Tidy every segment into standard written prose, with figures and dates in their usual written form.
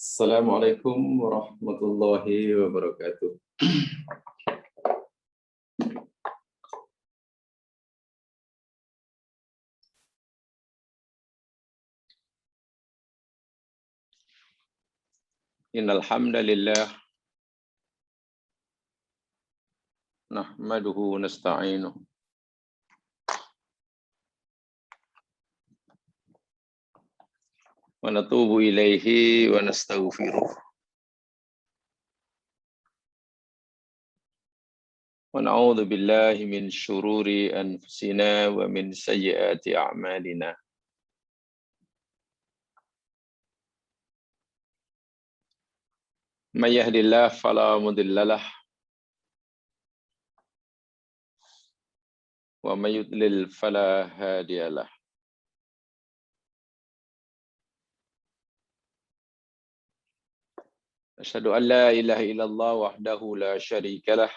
Assalamualaikum warahmatullahi wabarakatuh. Innal hamdalillah nahmaduhu wa nasta'inuhu wa natubu ilaihi wa nastaghfiruh wa na'udzu billahi min syururi anfusina wa min sayyiati a'malina. May yahdihillahu fala mudhillalah wa may yudlil fala hadiyalah. Asyhadu an la ilaha illallah wahdahu la syarikalah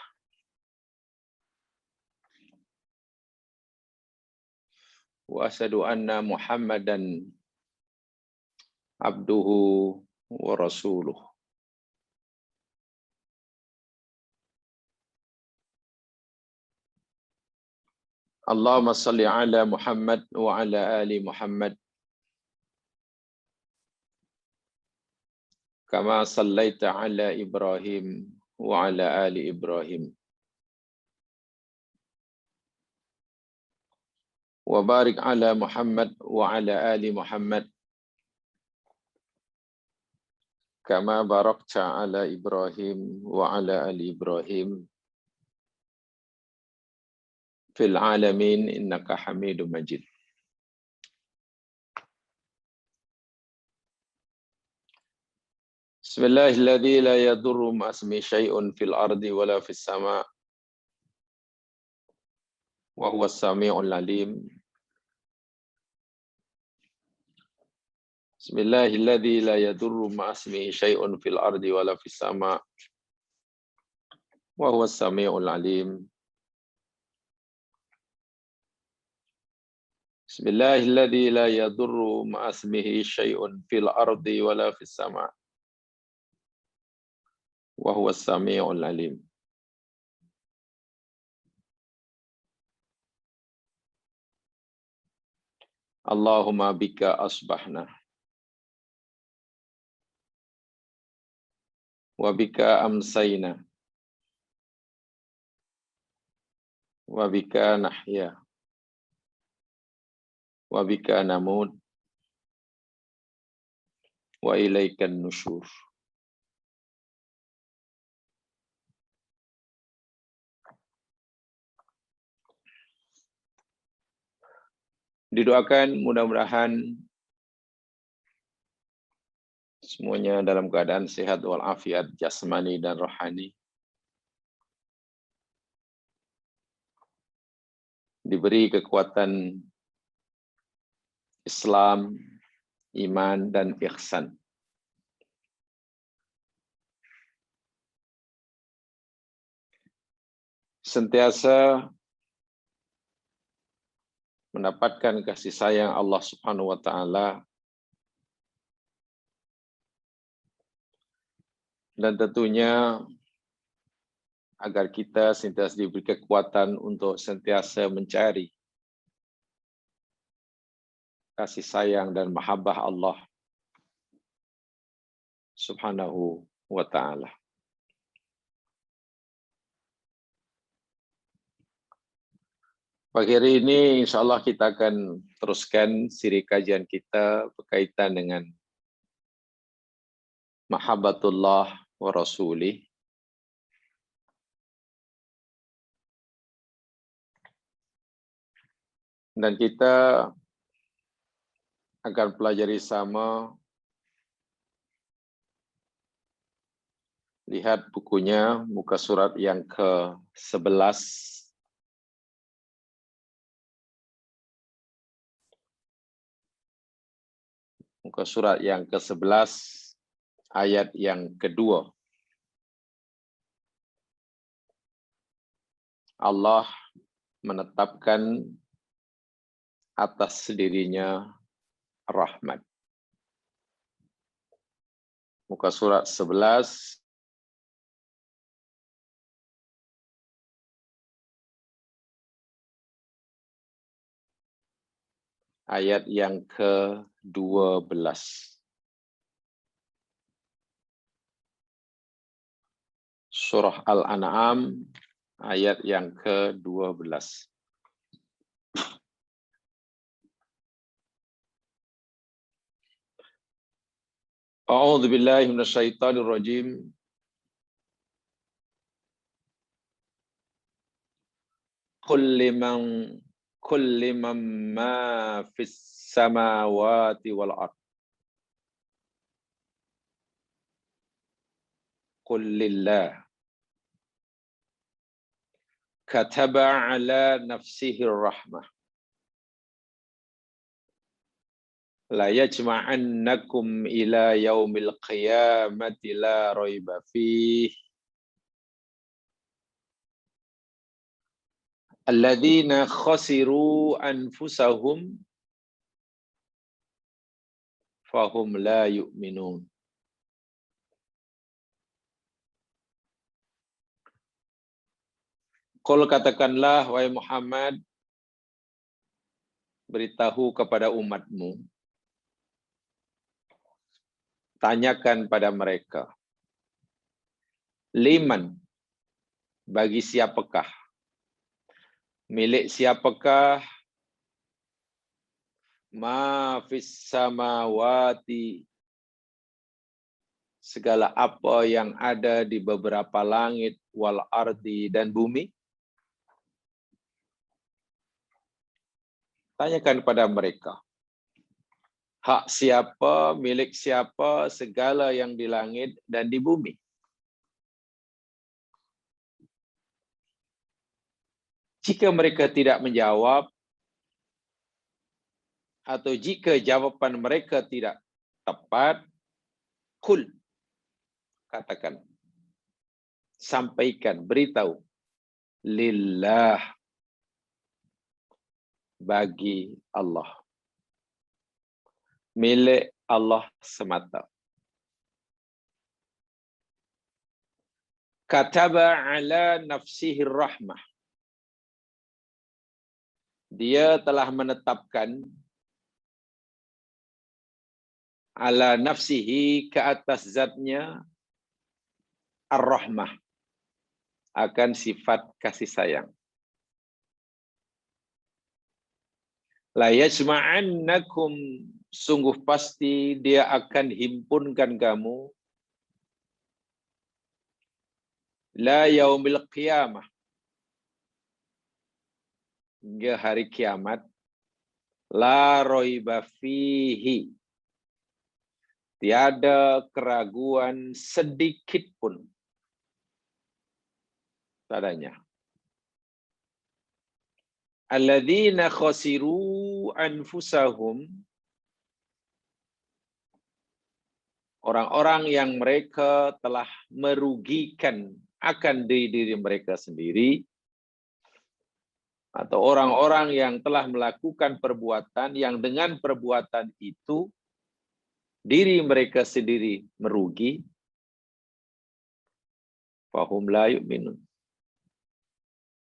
wa asyhadu anna Muhammadan abduhu wa rasuluh. Allahumma salli ala Muhammad wa ala ali Muhammad kama sallaita ala Ibrahim wa ala ali Ibrahim wa barik ala Muhammad wa ala ali Muhammad kama barakta ala Ibrahim wa ala ali Ibrahim fil alamin innaka Hamidum Majid. Bismillahilladzi la yadurru ma'asmi syai'un fil ardi wala fis sama' wa huwas sami'ul alim. Bismillahilladzi la yadurru ma'asmi syai'un fil ardi wala fis sama' wa huwas sami'ul alim. Bismillahilladzi la yadurru ma'asmihi syai'un fil ardi wala fis sama' wa huwas sami'ul alim. Allahumma bika asbahna wa bika amsayna wa bika nahya wa bika namut wa ilaikan nusyur. Didoakan mudah-mudahan semuanya dalam keadaan sehat walafiat jasmani dan rohani. Diberi kekuatan Islam, iman, dan ihsan. Sentiasa mendapatkan kasih sayang Allah Subhanahu wa taala dan tentunya agar kita sentiasa diberi kekuatan untuk sentiasa mencari kasih sayang dan mahabbah Allah Subhanahu wa ta'ala. Pagi hari ini insya Allah kita akan teruskan siri kajian kita berkaitan dengan mahabbatullah wa rasulih. Dan kita akan pelajari sama, lihat bukunya, muka surat yang ke-11. Muka surat yang ke-11, ayat yang kedua. Allah menetapkan atas dirinya rahmat. Muka surat 11. Ayat yang ke-12. Surah Al-An'am ayat yang ke-12. A'udzu billahi minasyaitonir rajim. Kulli man ma fis samawati wal ard. Qul lillah. Kataba ala nafsihi rahmah. La yajma'annakum ila yaumil qiyamati la raiba fih. Alladzina khasiru anfusahum fahum la yu'minun. Qul, katakanlah wahai Muhammad, beritahu kepada umatmu, tanyakan pada mereka, liman, bagi siapakah, milik siapakah, ma fis samawati, segala apa yang ada di beberapa langit, wal ardi, dan bumi. Tanyakan pada mereka, hak siapa, milik siapa, segala yang di langit dan di bumi. Jika mereka tidak menjawab, atau jika jawaban mereka tidak tepat, kul, katakan, sampaikan, beritahu, lillah, bagi Allah, milik Allah semata. Kataba ala nafsihi rahmah. Dia telah menetapkan ala nafsihi, ke atas zatnya, ar-rahmah, akan sifat kasih sayang. La yajma'annakum, sungguh pasti dia akan himpunkan kamu, la yaumil qiyamah, hingga hari kiamat, la raiba fihi, tiada keraguan sedikit pun padanya. Alladzina khasiru anfusahum, orang-orang yang mereka telah merugikan akan diri mereka sendiri, atau orang-orang yang telah melakukan perbuatan yang dengan perbuatan itu diri mereka sendiri merugi, fahum la yu'minun,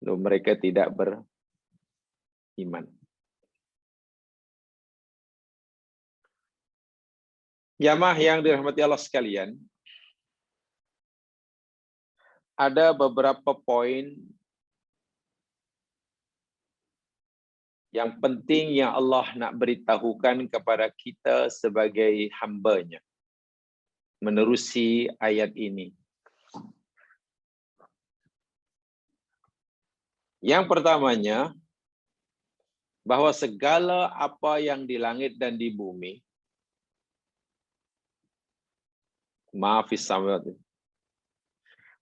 mereka tidak beriman. Jamaah yang dirahmati Allah sekalian, ada beberapa poin yang penting yang Allah nak beritahukan kepada kita sebagai hamba-Nya menerusi ayat ini. Yang pertamanya, bahwa segala apa yang di langit dan di bumi, maafis samawati,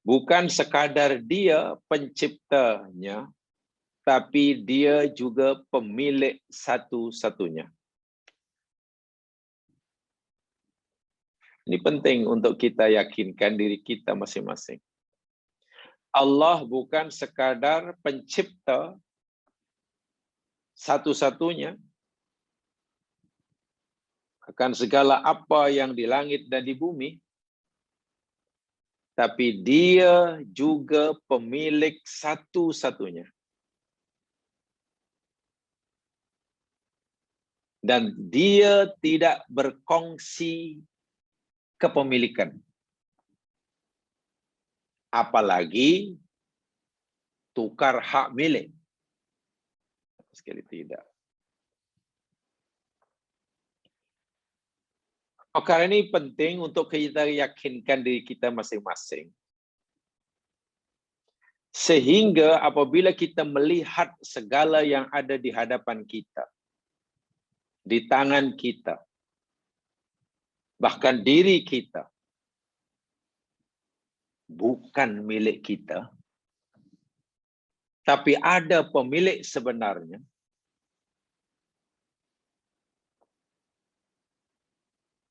bukan sekadar dia penciptanya, tapi dia juga pemilik satu-satunya. Ini penting untuk kita yakinkan diri kita masing-masing. Allah bukan sekadar pencipta satu-satunya akan segala apa yang di langit dan di bumi, tapi dia juga pemilik satu-satunya. Dan dia tidak berkongsi kepemilikan. Apalagi tukar hak milik. Sekali tidak. Perkara ini penting untuk kita yakinkan diri kita masing-masing. Sehingga apabila kita melihat segala yang ada di hadapan kita, di tangan kita, bahkan diri kita, bukan milik kita, tapi ada pemilik sebenarnya,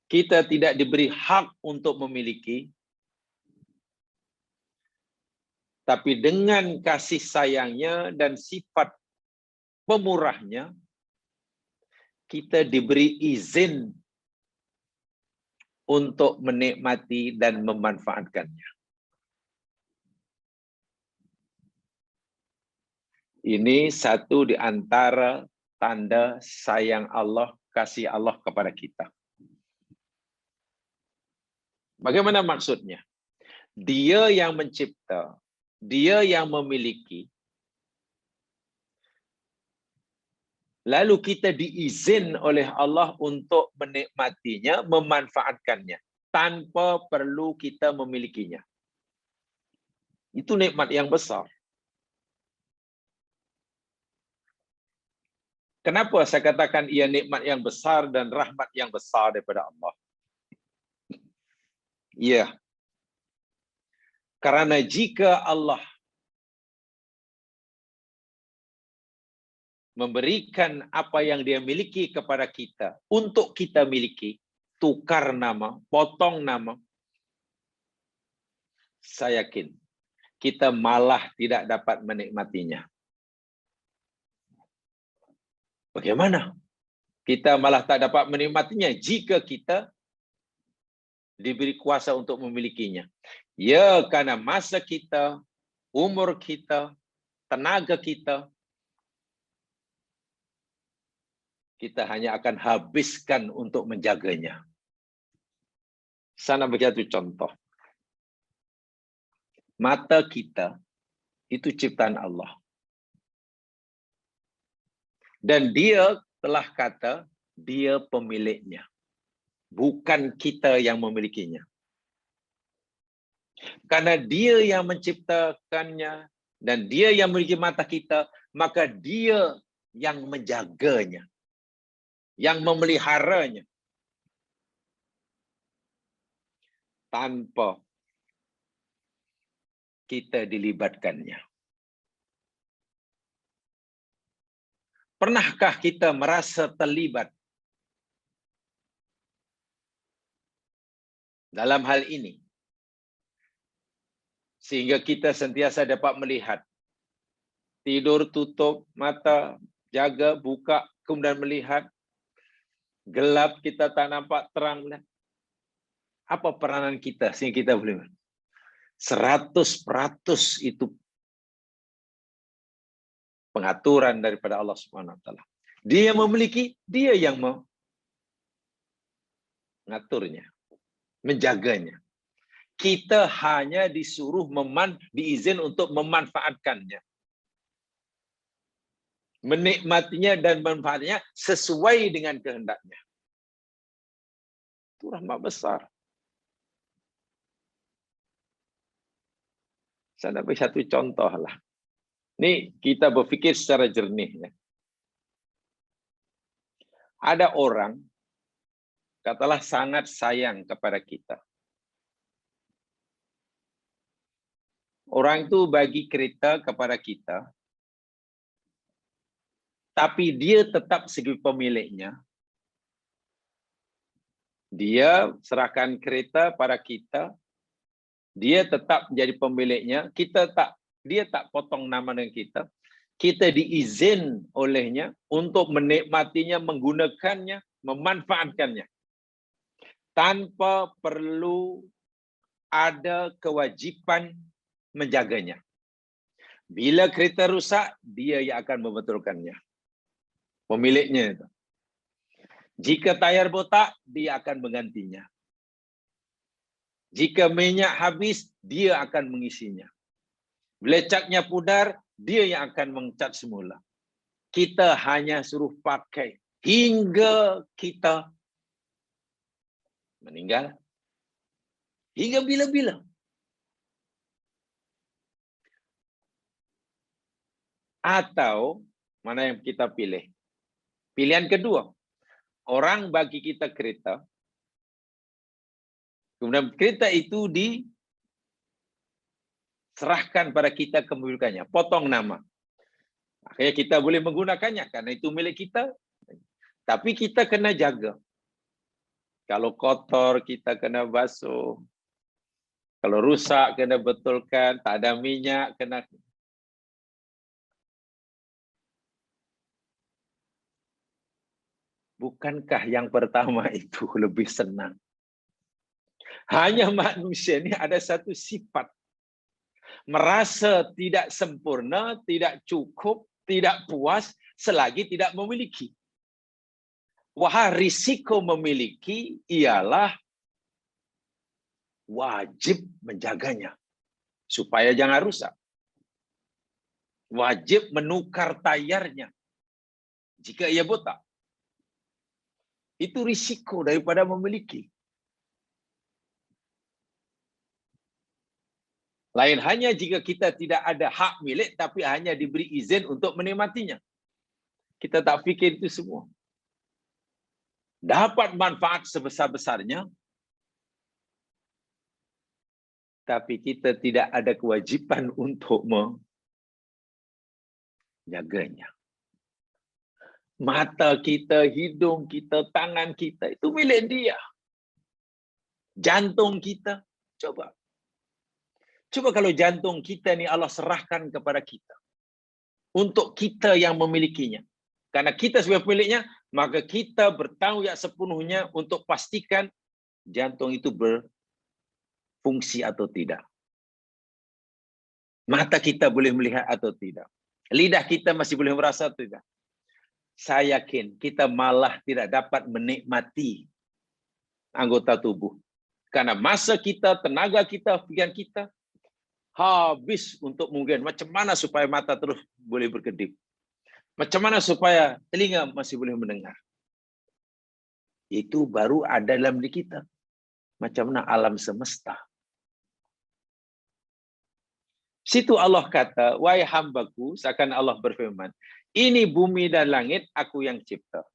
kita tidak diberi hak untuk memiliki, tapi dengan kasih sayangnya dan sifat pemurahnya, kita diberi izin untuk menikmati dan memanfaatkannya. Ini satu di antara tanda sayang Allah, kasih Allah kepada kita. Bagaimana maksudnya? Dia yang mencipta, dia yang memiliki, lalu kita diizin oleh Allah untuk menikmatinya, memanfaatkannya, tanpa perlu kita memilikinya. Itu nikmat yang besar. Kenapa saya katakan ia nikmat yang besar dan rahmat yang besar daripada Allah? Ya, karena jika Allah memberikan apa yang dia miliki kepada kita untuk kita miliki, tukar nama, potong nama, saya yakin kita malah tidak dapat menikmatinya. Bagaimana? Kita malah tak dapat menikmatinya jika kita diberi kuasa untuk memilikinya. Ya, karena masa kita, umur kita, tenaga kita, kita hanya akan habiskan untuk menjaganya. Sana begitu contoh. Mata kita itu ciptaan Allah. Dan dia telah kata, dia pemiliknya. Bukan kita yang memilikinya. Karena dia yang menciptakannya dan dia yang memiliki mata kita, maka dia yang menjaganya, yang memeliharanya. Tanpa kita dilibatkannya. Pernahkah kita merasa terlibat dalam hal ini? Sehingga kita sentiasa dapat melihat. Tidur, tutup mata, jaga, buka, kemudian melihat. Gelap, kita tak nampak, terang. Apa peranan kita sehingga kita boleh? 100% itu pengaturan daripada Allah Subhanahu wa taala. Dia memiliki, dia yang mengaturnya, menjaganya. Kita hanya disuruh diizin untuk memanfaatkannya. Menikmatinya dan memanfaatnya sesuai dengan kehendaknya. Itu rahmat besar. Saya nak beri satu contoh lah. Ini kita berfikir secara jernih. Ya. Ada orang, katalah sangat sayang kepada kita. Orang itu bagi kereta kepada kita, tapi dia tetap sebagai pemiliknya. Dia serahkan kereta pada kita, dia tetap menjadi pemiliknya. Dia tak potong nama dengan kita. Kita diizin olehnya untuk menikmatinya, menggunakannya, memanfaatkannya, tanpa perlu ada kewajiban menjaganya. Bila kereta rusak, dia yang akan membetulkannya. Pemiliknya itu. Jika tayar botak, dia akan menggantinya. Jika minyak habis, dia akan mengisinya. Bila catnya pudar, dia yang akan mencat semula. Kita hanya suruh pakai hingga kita meninggal. Hingga bila-bila. Atau, mana yang kita pilih? Pilihan kedua. Orang bagi kita kereta. Kemudian kereta itu diserahkan pada kita kepemilikannya. Potong nama. Akhirnya kita boleh menggunakannya karena itu milik kita. Tapi kita kena jaga. Kalau kotor, kita kena basuh. Kalau rusak, kena betulkan. Tak ada minyak, kena... Bukankah yang pertama itu lebih senang? Hanya manusia ini ada satu sifat. Merasa tidak sempurna, tidak cukup, tidak puas, selagi tidak memiliki. Wah, risiko memiliki ialah wajib menjaganya. Supaya jangan rusak. Wajib menukar tayarnya. Jika ia botak. Itu risiko daripada memiliki. Lain hanya jika kita tidak ada hak milik, tapi hanya diberi izin untuk menikmatinya. Kita tak fikir itu semua. Dapat manfaat sebesar-besarnya, tapi kita tidak ada kewajiban untuk menjaganya. Mata kita, hidung kita, tangan kita, itu milik dia. Jantung kita, coba. Coba kalau jantung kita ni Allah serahkan kepada kita. Untuk kita yang memilikinya. Karena kita sebagai pemiliknya, maka kita bertanggung jawab sepenuhnya untuk pastikan jantung itu berfungsi atau tidak. Mata kita boleh melihat atau tidak. Lidah kita masih boleh merasa atau tidak. Saya yakin kita malah tidak dapat menikmati anggota tubuh. Karena masa kita, tenaga kita, pikiran kita habis untuk mungkin macam mana supaya mata terus boleh berkedip. Macam mana supaya telinga masih boleh mendengar. Itu baru ada dalam diri kita. Macam mana alam semesta. Situ Allah kata, wahai hambaku, seakan Allah berfirman, ini bumi dan langit aku yang cipta.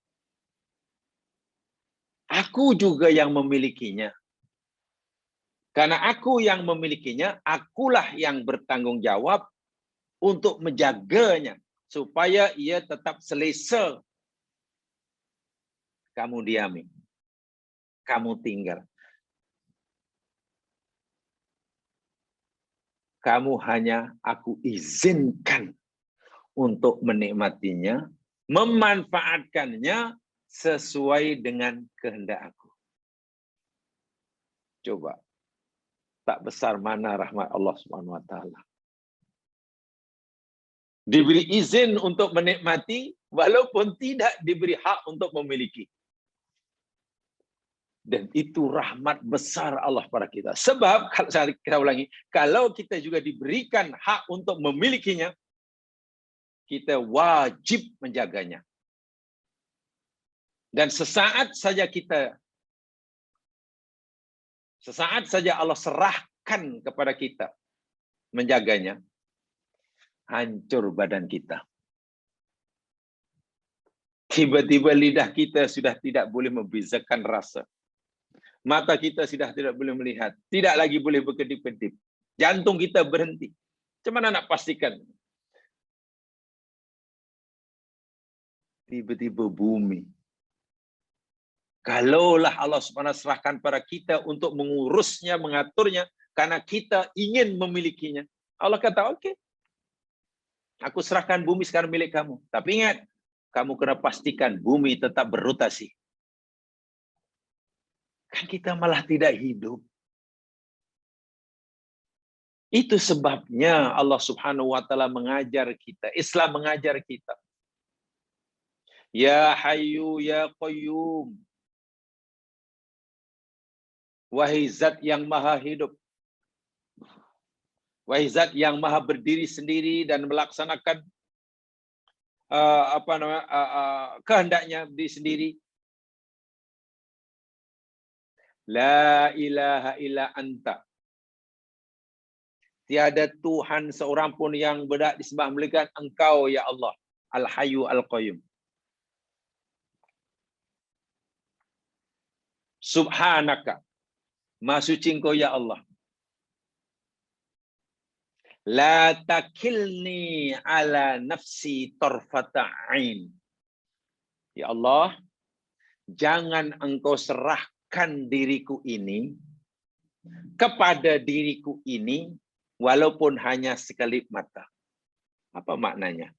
Aku juga yang memilikinya. Karena aku yang memilikinya, akulah yang bertanggung jawab untuk menjaganya. Supaya ia tetap selesa. Kamu diami. Kamu tinggal. Kamu hanya aku izinkan untuk menikmatinya, memanfaatkannya sesuai dengan kehendak aku. Coba. Tak besar mana rahmat Allah Subhanahu wa taala. Diberi izin untuk menikmati walaupun tidak diberi hak untuk memiliki. Dan itu rahmat besar Allah pada kita. Sebab kita ulangi, kalau kita juga diberikan hak untuk memilikinya, kita wajib menjaganya. Dan sesaat saja Allah serahkan kepada kita menjaganya, hancur badan kita. Tiba-tiba lidah kita sudah tidak boleh membezakan rasa. Mata kita sudah tidak boleh melihat. Tidak lagi boleh berkedip-kedip. Jantung kita berhenti. Macam mana nak pastikan? Tiba-tiba bumi. Kalaulah Allah SWT serahkan pada kita untuk mengurusnya, mengaturnya, karena kita ingin memilikinya. Allah kata, okey. Aku serahkan bumi sekarang milik kamu. Tapi ingat, kamu kena pastikan bumi tetap berotasi. Kan kita malah tidak hidup. Itu sebabnya Allah Subhanahu wa taala mengajar kita, Islam mengajar kita. Ya Hayyu ya Qayyum. Wahai zat yang maha hidup. Wahai zat yang maha berdiri sendiri dan melaksanakan kehendaknya di sendiri. La ilaha illa anta. Tiada Tuhan seorang pun yang berhak disembah melainkan Engkau ya Allah, Al-Hayyu Al-Qayyum. Subhanaka, Maha suci Engkau ya Allah. La takilni ala nafsi tarfata ain. Ya Allah, jangan Engkau serahkan diriku ini kepada diriku ini walaupun hanya sekelip mata. Apa maknanya?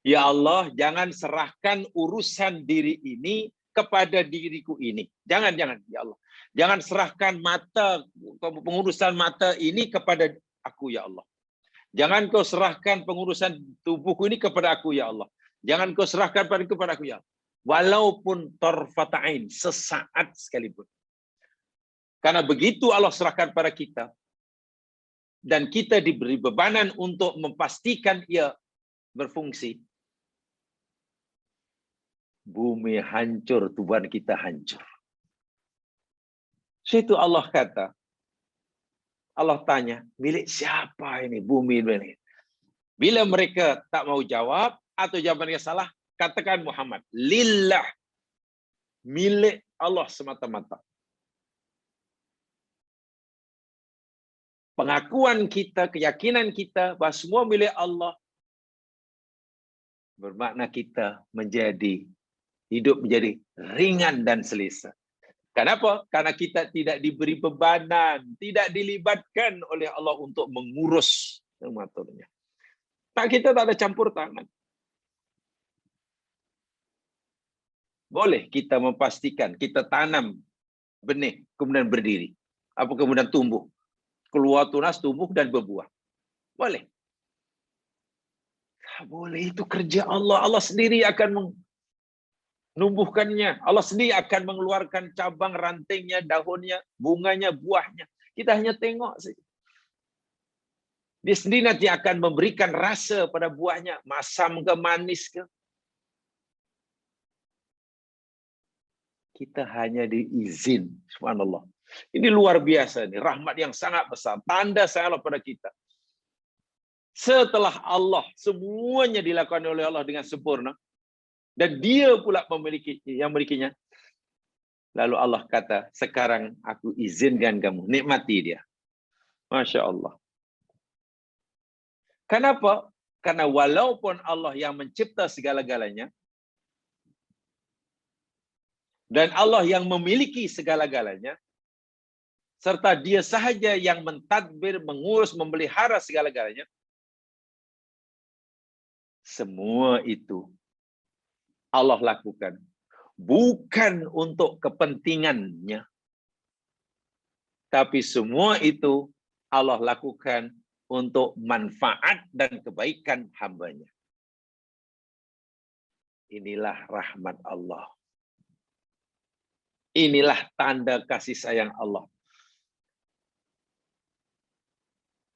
Ya Allah, jangan serahkan urusan diri ini kepada diriku ini. Jangan ya Allah. Jangan serahkan pengurusan mata ini kepada aku ya Allah. Jangan kau serahkan pengurusan tubuhku ini kepada aku ya Allah. Jangan kau serahkan kepada aku ya Allah. Walaupun tarfata'ain, sesaat sekalipun. Karena begitu Allah serahkan pada kita, dan kita diberi bebanan untuk memastikan ia berfungsi, bumi hancur, tubuhan kita hancur. Situ Allah kata, Allah tanya, milik siapa ini bumi ini? Bila mereka tak mau jawab atau jawabannya salah, katakan Muhammad, lillah, milik Allah semata-mata. Pengakuan kita, keyakinan kita bahawa semua milik Allah bermakna kita hidup menjadi ringan dan selesa. Kenapa? Karena kita tidak diberi bebanan, tidak dilibatkan oleh Allah untuk mengurus semuanya. Kita tak ada campur tangan. Boleh kita memastikan, kita tanam benih, kemudian berdiri. Apa kemudian tumbuh. Keluar tunas, tumbuh, dan berbuah. Boleh. Tak boleh, itu kerja Allah. Allah sendiri akan menumbuhkannya. Allah sendiri akan mengeluarkan cabang, rantingnya, daunnya, bunganya, buahnya. Kita hanya tengok saja. Dia sendiri nanti akan memberikan rasa pada buahnya. Masam ke, manis ke. Kita hanya diizin. Subhanallah. Ini luar biasa. Ini rahmat yang sangat besar. Tanda saya pada kita. Setelah Allah, semuanya dilakukan oleh Allah dengan sempurna. Dan dia pula memilikinya. Lalu Allah kata, sekarang aku izinkan kamu, nikmati dia. Masya Allah. Kenapa? Karena walaupun Allah yang mencipta segala-galanya, dan Allah yang memiliki segala-galanya, serta dia sahaja yang mentadbir, mengurus, memelihara segala-galanya, semua itu Allah lakukan. Bukan untuk kepentingannya. Tapi semua itu Allah lakukan untuk manfaat dan kebaikan hambanya. Inilah rahmat Allah. Inilah tanda kasih sayang Allah.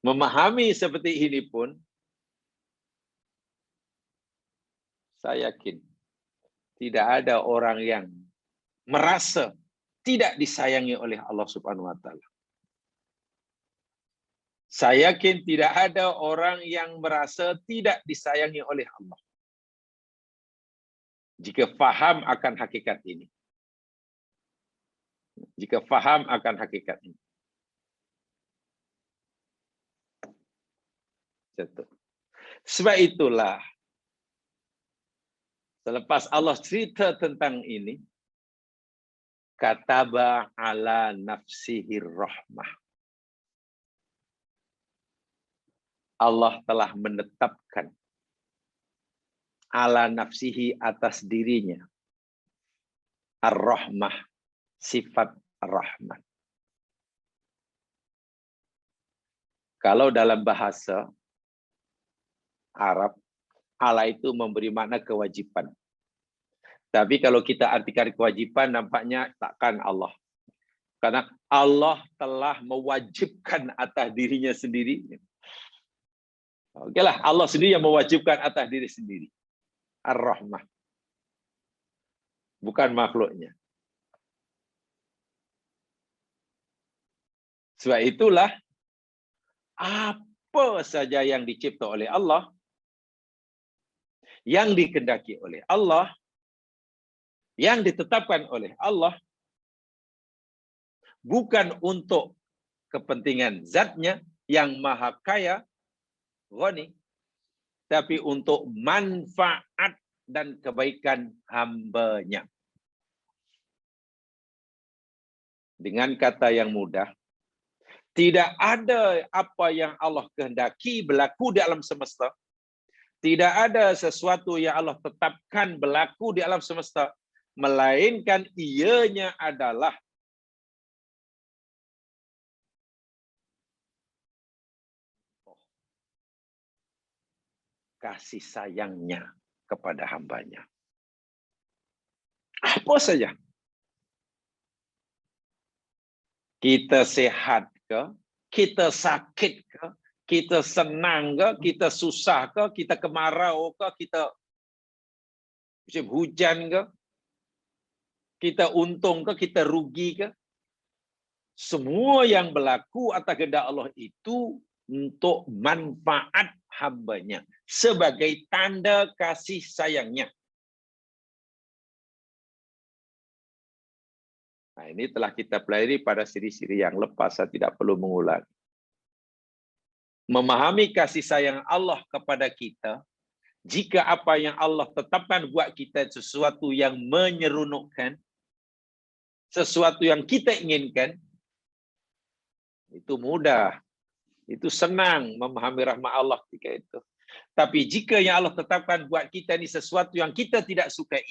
Memahami seperti ini pun, saya yakin tidak ada orang yang merasa tidak disayangi oleh Allah Subhanahu wa taala. Saya yakin tidak ada orang yang merasa tidak disayangi oleh Allah. Jika faham akan hakikat ini. Jika faham akan hakikat ini. Sebab itulah, selepas Allah cerita tentang ini, kataba ala nafsihir rahmah. Allah telah menetapkan ala nafsihi, atas dirinya, ar-rahmah, sifat rahmat. Kalau dalam bahasa Arab, ala itu memberi makna kewajiban. Tapi kalau kita artikan kewajiban, nampaknya takkan Allah. Karena Allah telah mewajibkan atas dirinya sendiri. Okelah, Allah sendiri yang mewajibkan atas diri sendiri. Ar-Rahmah. Bukan makhluknya. Sebab itulah, apa saja yang dicipta oleh Allah, yang dikehendaki oleh Allah, yang ditetapkan oleh Allah, bukan untuk kepentingan zatnya yang maha kaya, ghani, tapi untuk manfaat dan kebaikan hambanya. Dengan kata yang mudah, tidak ada apa yang Allah kehendaki berlaku di alam semesta. Tidak ada sesuatu yang Allah tetapkan berlaku di alam semesta, melainkan ianya adalah kasih sayangnya kepada hambanya. Apa saja. Kita sehat ke, kita sakit ke, kita senang ke, kita susah ke, kita kemarau ke, kita musim hujan ke, kita untung ke, kita rugi ke. Semua yang berlaku atas kehendak Allah itu untuk manfaat hambanya, sebagai tanda kasih sayangnya. Nah, ini telah kita pelajari pada siri-siri yang lepas, saya tidak perlu mengulang. Memahami kasih sayang Allah kepada kita, jika apa yang Allah tetapkan buat kita sesuatu yang menyeronokkan, sesuatu yang kita inginkan, itu mudah. Itu senang memahami rahmat Allah ketika itu. Tapi jika yang Allah tetapkan buat kita ini sesuatu yang kita tidak sukai,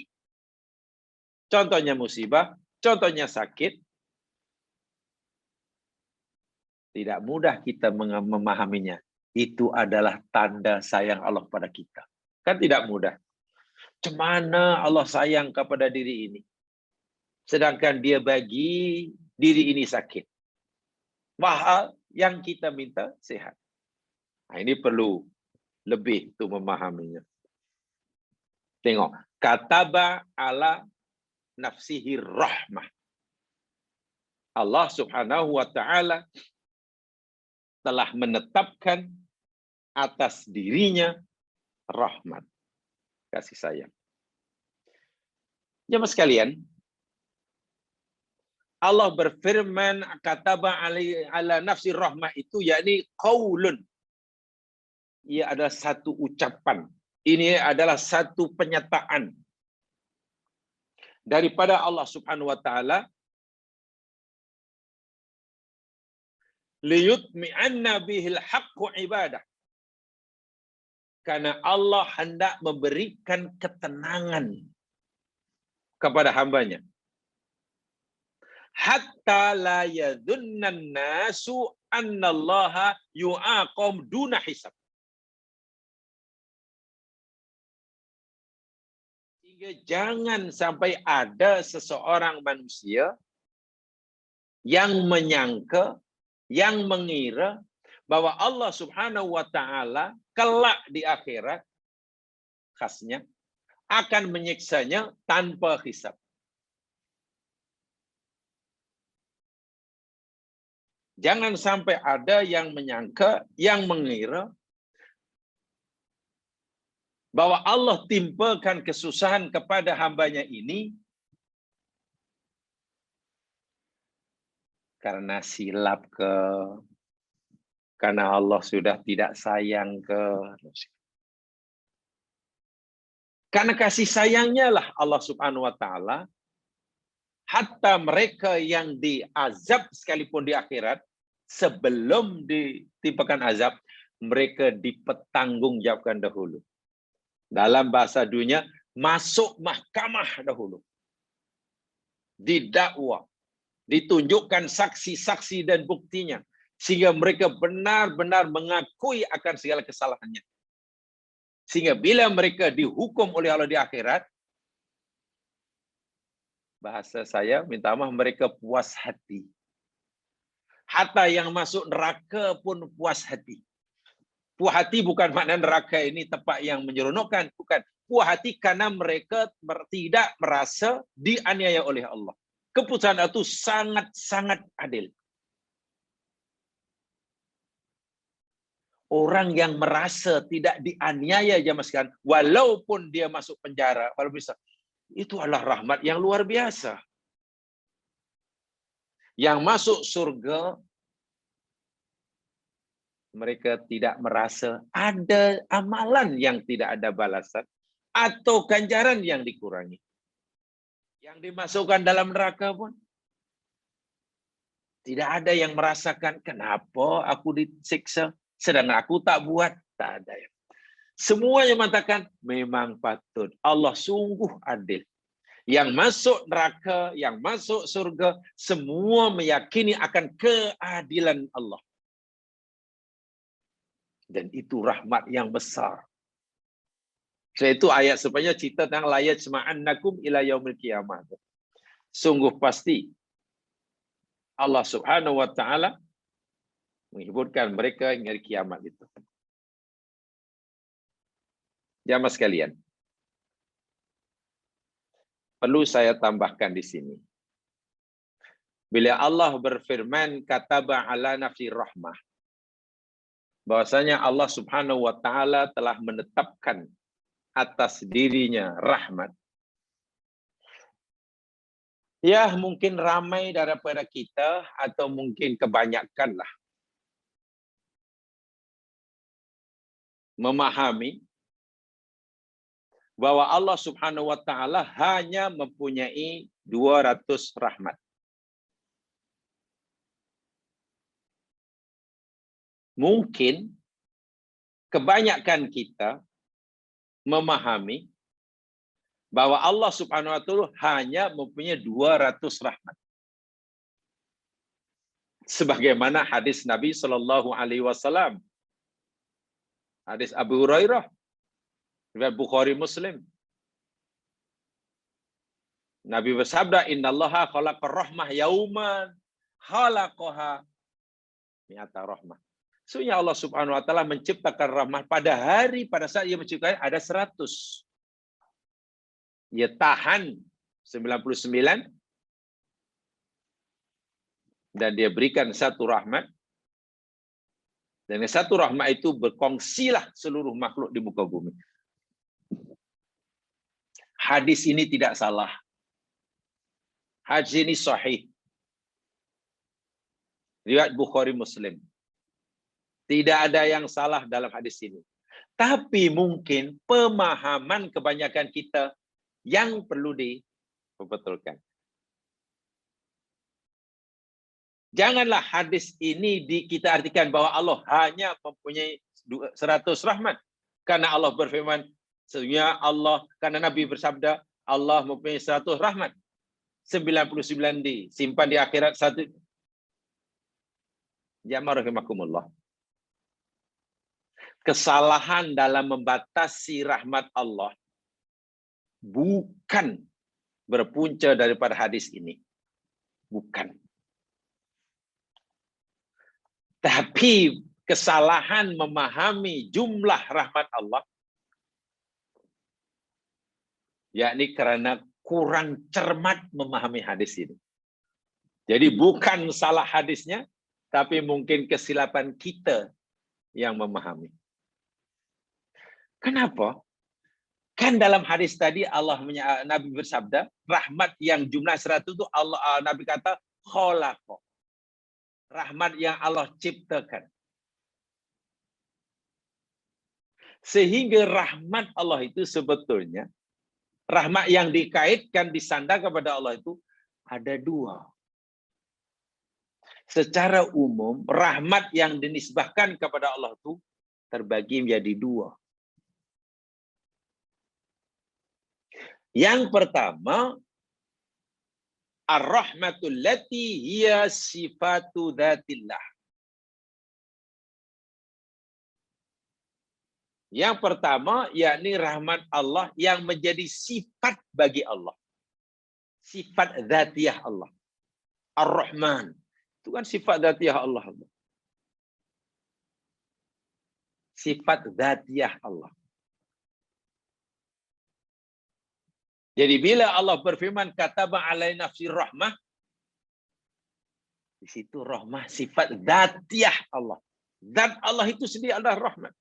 contohnya musibah, contohnya sakit, tidak mudah kita memahaminya. Itu adalah tanda sayang Allah pada kita. Kan tidak mudah. Cemana Allah sayang kepada diri ini, sedangkan dia bagi diri ini sakit. Mahal yang kita minta sehat. Nah, ini perlu lebih untuk memahaminya. Tengok, kataba ala nafsihi rahmah. Allah Subhanahu wa taala telah menetapkan atas dirinya rahmat, kasih sayang. Jemaah sekalian, Allah berfirman kataba ala nafsi rahmah itu yakni qaulun. Ia adalah satu ucapan. Ini adalah satu penyataan daripada Allah Subhanahu wa taala, liyutmi'anna bihil haqqu ibadah. Karena Allah hendak memberikan ketenangan kepada hambanya. Hatta la yadhunnan nasu annallaha yu'aqam duna hisab. Sehingga jangan sampai ada seseorang manusia yang menyangka, yang mengira bahwa Allah Subhanahu wa taala kelak di akhirat khasnya akan menyiksanya tanpa hisab. Jangan sampai ada yang menyangka, yang mengira bahwa Allah timpakan kesusahan kepada hambanya ini karena silap ke, karena Allah sudah tidak sayang ke. Karena kasih sayangnya lah Allah Subhanahu wa taala, hatta mereka yang diazab sekalipun di akhirat, sebelum ditimpakan azab, mereka dipertanggungjawabkan dahulu. Dalam bahasa dunia, masuk mahkamah dahulu. Didakwa, ditunjukkan saksi-saksi dan buktinya. Sehingga mereka benar-benar mengakui akan segala kesalahannya. Sehingga bila mereka dihukum oleh Allah di akhirat, bahasa saya minta maaf, mereka puas hati. Hatta yang masuk neraka pun puas hati. Puas hati bukan makna neraka ini tempat yang menyeronokkan, bukan. Puas hati karena mereka tidak merasa dianiaya oleh Allah. Keputusan itu sangat-sangat adil. Orang yang merasa tidak dianiaya jamaah sekalian, walaupun dia masuk penjara, kalau bisa, itu adalah rahmat yang luar biasa. Yang masuk surga, mereka tidak merasa ada amalan yang tidak ada balasan atau ganjaran yang dikurangi. Yang dimasukkan dalam neraka pun tidak ada yang merasakan kenapa aku disiksa sedangkan aku tak buat. Tak ada. Semuanya mengatakan memang patut. Allah sungguh adil. Yang masuk neraka, yang masuk surga, semua meyakini akan keadilan Allah. Dan itu rahmat yang besar. So, itu ayat sebenarnya cerita tentang la yajma'annakum ila yaumil qiyamah. Sungguh pasti Allah Subhanahu wa taala menghiburkan mereka hingga kiamat itu. Jamaah sekalian, perlu saya tambahkan di sini. Bila Allah berfirman kataba ala nafsi rahmah, bahwasanya Allah Subhanahu wa taala telah menetapkan atas dirinya rahmat. Ya, mungkin ramai daripada kita atau mungkin kebanyakan lah memahami bahwa Allah Subhanahu wa taala hanya mempunyai 200 rahmat. Mungkin kebanyakan kita memahami bahwa Allah Subhanahu wa taala hanya mempunyai 200 rahmat. Sebagaimana hadis Nabi sallallahu alaihi wasallam. Hadis Abu Hurairah riwayat Bukhari Muslim. Nabi bersabda, "Innallaha khalaqar rahmah yauman khalaqaha mi'ata rahmah." Sesungguhnya Allah Subhanahu wa taala menciptakan rahmat pada saat Ia menciptakan ada 100. Ia tahan 99 dan Dia berikan satu rahmat. Dan satu rahmat itu berkongsilah seluruh makhluk di muka bumi. Hadis ini tidak salah. Hadis ini sahih. Riwayat Bukhari Muslim. Tidak ada yang salah dalam hadis ini. Tapi mungkin pemahaman kebanyakan kita yang perlu dibetulkan. Janganlah hadis ini kita artikan bahwa Allah hanya mempunyai 100 rahmat. Karena Allah berfirman, sesungguhnya Allah, karena Nabi bersabda, Allah mempunyai 100 rahmat. 99 disimpan di akhirat satu. Jamaah rahimakumullah. Kesalahan dalam membatasi rahmat Allah bukan berpunca daripada hadis ini. Bukan. Tapi kesalahan memahami jumlah rahmat Allah, yakni karena kurang cermat memahami hadis ini. Jadi bukan salah hadisnya, tapi mungkin kesilapan kita yang memahami. Kenapa? Kan dalam hadis tadi Nabi bersabda, rahmat yang jumlah 100 itu Nabi kata khalaqa. Rahmat yang Allah ciptakan. Sehingga rahmat Allah itu sebetulnya, rahmat yang dikaitkan, disandar kepada Allah itu ada dua. Secara umum, rahmat yang dinisbahkan kepada Allah itu terbagi menjadi dua. Yang pertama, ar-rahmatul lati hiya sifatu dzatillah. Yang pertama, yakni rahmat Allah yang menjadi sifat bagi Allah. Sifat dzatiyah Allah. Ar-Rahman. Itu kan sifat dzatiyah Allah. Sifat dzatiyah Allah. Jadi bila Allah berfirman, kataba alai nafsi rahmah, di situ rahmah sifat dzatiyah Allah. Zat Allah itu sendiri adalah rahmat.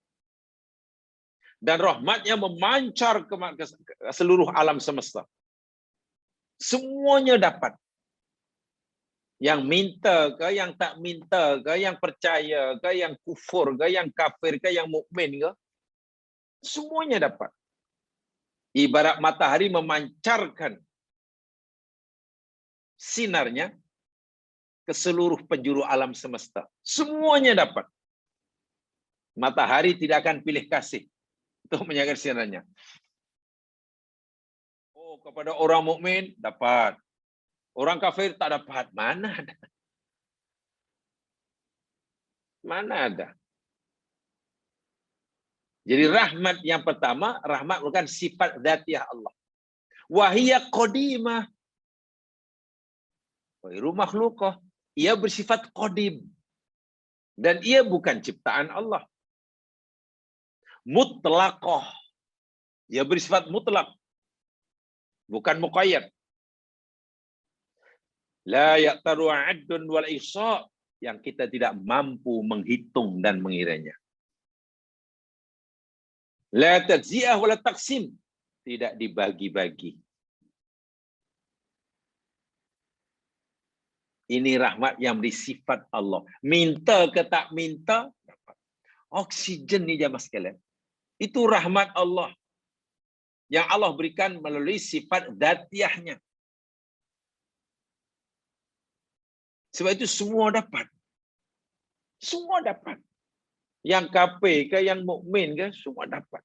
Dan rahmatnya memancar ke seluruh alam semesta. Semuanya dapat. Yang minta ke, yang tak minta ke, yang percaya ke, yang kufur ke, yang kafir ke, yang mukmin ke, semuanya dapat. Ibarat matahari memancarkan sinarnya ke seluruh penjuru alam semesta. Semuanya dapat. Matahari tidak akan pilih kasih untuk menjaga sinarnya. Oh, kepada orang mukmin dapat. Orang kafir tak dapat. Mana ada? Mana ada? Jadi rahmat yang pertama, rahmat bukan sifat dzatiyah Allah. Wahiyya qadimah. Wahyu makhluqah. Ia bersifat qadim. Dan ia bukan ciptaan Allah. Mutlaqah. Ia bersifat mutlak. Bukan muqayyad. La yaqtaru 'addun wal ihsa, yang kita tidak mampu menghitung dan mengiranya. La tajzi'ah wala taqsim, tidak dibagi-bagi. Ini rahmat yang bersifat Allah. Minta ke tak minta, dapat. Oksigen ni jamaah sekalian. Itu rahmat Allah yang Allah berikan melalui sifat dzatiyahnya. Sebab itu semua dapat. Semua dapat. Yang kafir ke, yang mukmin ke, semua dapat.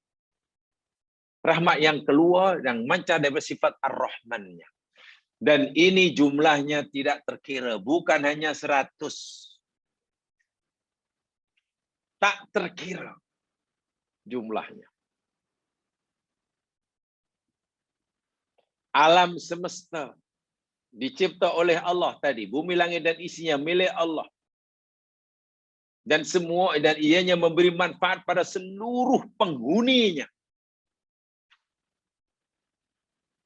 Rahmat yang keluar, yang mancar daripada sifat Ar-Rahman-nya. Dan ini jumlahnya tidak terkira. Bukan hanya 100. Tak terkira jumlahnya. Alam semesta dicipta oleh Allah tadi. Bumi, langit dan isinya milik Allah. Dan semua, dan ianya memberi manfaat pada seluruh penghuninya.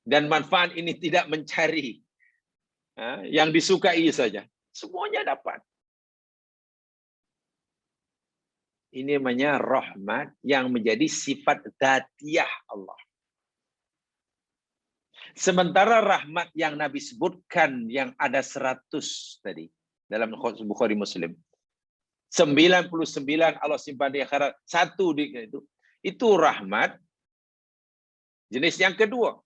Dan manfaat ini tidak mencari yang disukai saja. Semuanya dapat. Ini namanya rahmat yang menjadi sifat dzatiyah Allah. Sementara rahmat yang Nabi sebutkan yang ada 100 tadi dalam Bukhari Muslim. 99 Allah simpan di akhirat, 1 di itu. Itu rahmat jenis yang kedua.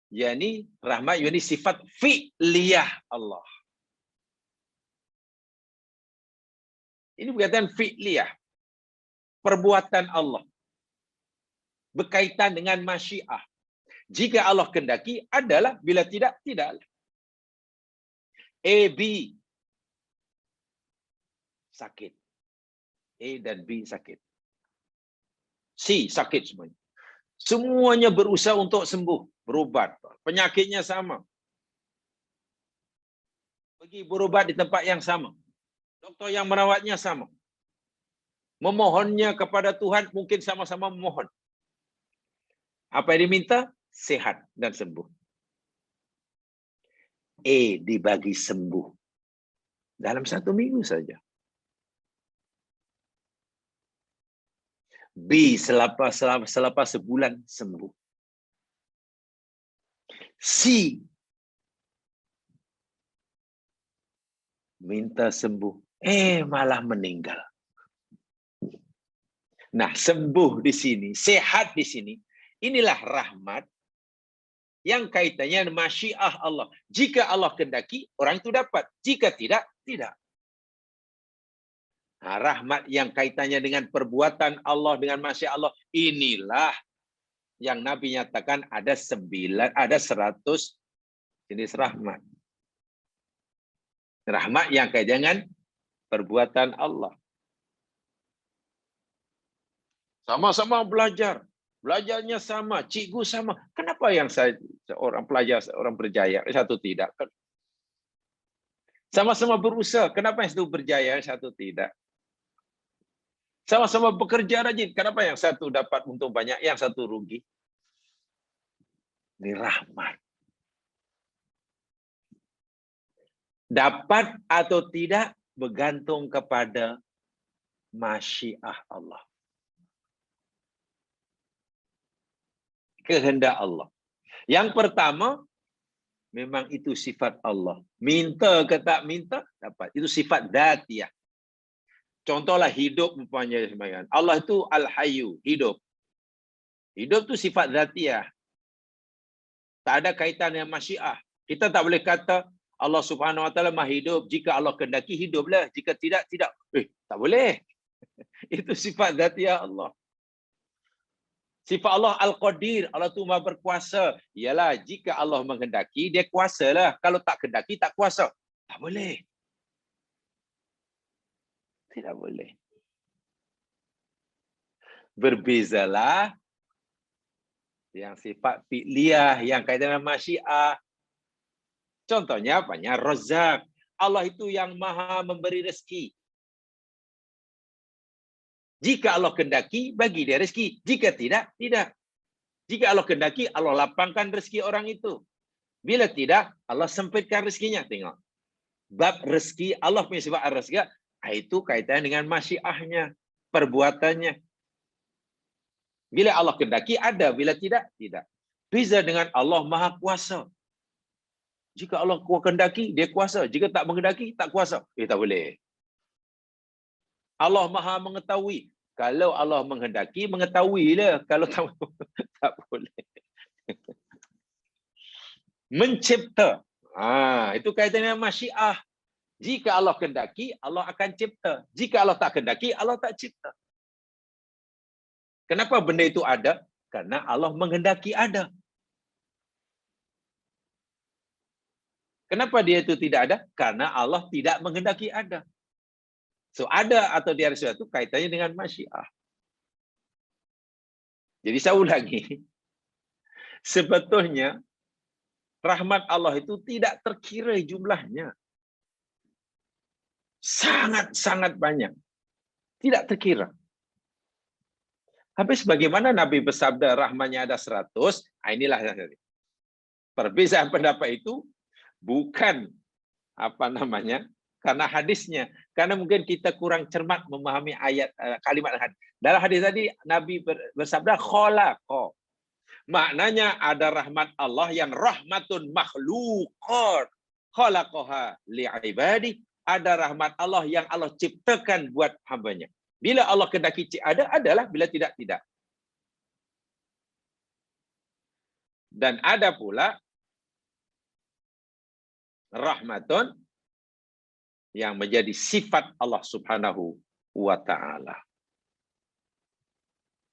yakni rahmat yakni sifat fi'liyah Allah. Ini berkaitan fi'liyah, perbuatan Allah. Berkaitan dengan masyiah. Jika Allah kendaki adalah, bila tidak, tidaklah. A, B sakit. A dan B sakit. C sakit semuanya. Semuanya berusaha untuk sembuh, berubat. Penyakitnya sama. Pergi berubat di tempat yang sama. Doktor yang merawatnya sama. Memohonnya kepada Tuhan mungkin sama-sama memohon. Apa yang diminta? Sehat dan sembuh. A dibagi sembuh. Dalam 1 minggu saja. B selepas sebulan sembuh. C minta sembuh. Malah meninggal. Nah, sembuh di sini, sehat di sini. Inilah rahmat yang kaitannya dengan masyiah Allah. Jika Allah kehendaki, orang itu dapat. Jika tidak, tidak. Nah, rahmat yang kaitannya dengan perbuatan Allah, dengan masyiah Allah, inilah yang Nabi nyatakan ada 100 jenis rahmat. Rahmat yang kaitannya dengan perbuatan Allah. Sama-sama belajar. Belajarnya sama, cikgu sama. Kenapa yang seorang pelajar, seorang berjaya, satu tidak? Sama-sama berusaha, kenapa yang satu berjaya, satu tidak? Sama-sama bekerja rajin, kenapa yang satu dapat untung banyak, yang satu rugi? Ini rahmat. Dapat atau tidak bergantung kepada masyiah Allah. Kehendak Allah. Yang pertama, memang itu sifat Allah. Minta ke tak minta, dapat. Itu sifat dzatiyah. Contohlah hidup umpamanya sembahyang. Allah itu Al-Hayyu, hidup. Hidup itu sifat dzatiyah. Tak ada kaitan dengan masyiah. Kita tak boleh kata Allah Subhanahu Wa Taala Maha hidup. Jika Allah kehendaki hiduplah. Jika tidak, tidak. Tak boleh. Itu sifat dzatiyah Allah. Sifat Allah Al-Qadir, Allah itu Maha berkuasa. Ialah jika Allah menghendaki, dia kuasalah. Kalau tak kehendaki, tak kuasa. Tak boleh. Tidak boleh. Berbezalah yang sifat fi'liyah, yang kaitan dengan masyiah. Contohnya banyak Razzaq. Allah itu yang Maha memberi rezeki. Jika Allah kehendaki, bagi dia rezeki. Jika tidak, tidak. Jika Allah kehendaki, Allah lapangkan rezeki orang itu. Bila tidak, Allah sempitkan rezekinya. Tengok. Bab rezeki, Allah punya sifat ar-Razzaq, itu kaitan dengan masyiahnya, perbuatannya. Bila Allah kehendaki, ada. Bila tidak, tidak. Beza dengan Allah Maha Kuasa. Jika Allah kehendaki, dia kuasa. Jika tak menghendaki, tak kuasa. Tak boleh. Allah Maha mengetahui. Kalau Allah menghendaki, mengetahuilah. Kalau tak, tak boleh. Mencipta. Itu kaitan dengan masyiah. Jika Allah kehendaki, Allah akan cipta. Jika Allah tak kehendaki, Allah tak cipta. Kenapa benda itu ada? Karena Allah menghendaki ada. Kenapa dia itu tidak ada? Karena Allah tidak menghendaki ada. So, ada atau tiada sesuatu kaitannya dengan masyiah. Jadi saya ulangi. Sebetulnya rahmat Allah itu tidak terkira jumlahnya. Sangat-sangat banyak. Tidak terkira. Habis bagaimana Nabi bersabda rahmatnya ada 100, inilah perbezaan pendapat itu bukan karena hadisnya. Karena mungkin kita kurang cermat memahami ayat kalimat hadis. Dalam hadis tadi Nabi bersabda khalaqa. Maknanya ada rahmat Allah yang rahmatun makhluqat. Khalaqaha li'ibadi. Ada rahmat Allah yang Allah ciptakan buat hambanya. Bila Allah kehendaki ada, adalah. Bila tidak, tidak. Dan ada pula rahmatun yang menjadi sifat Allah Subhanahu wa Ta'ala.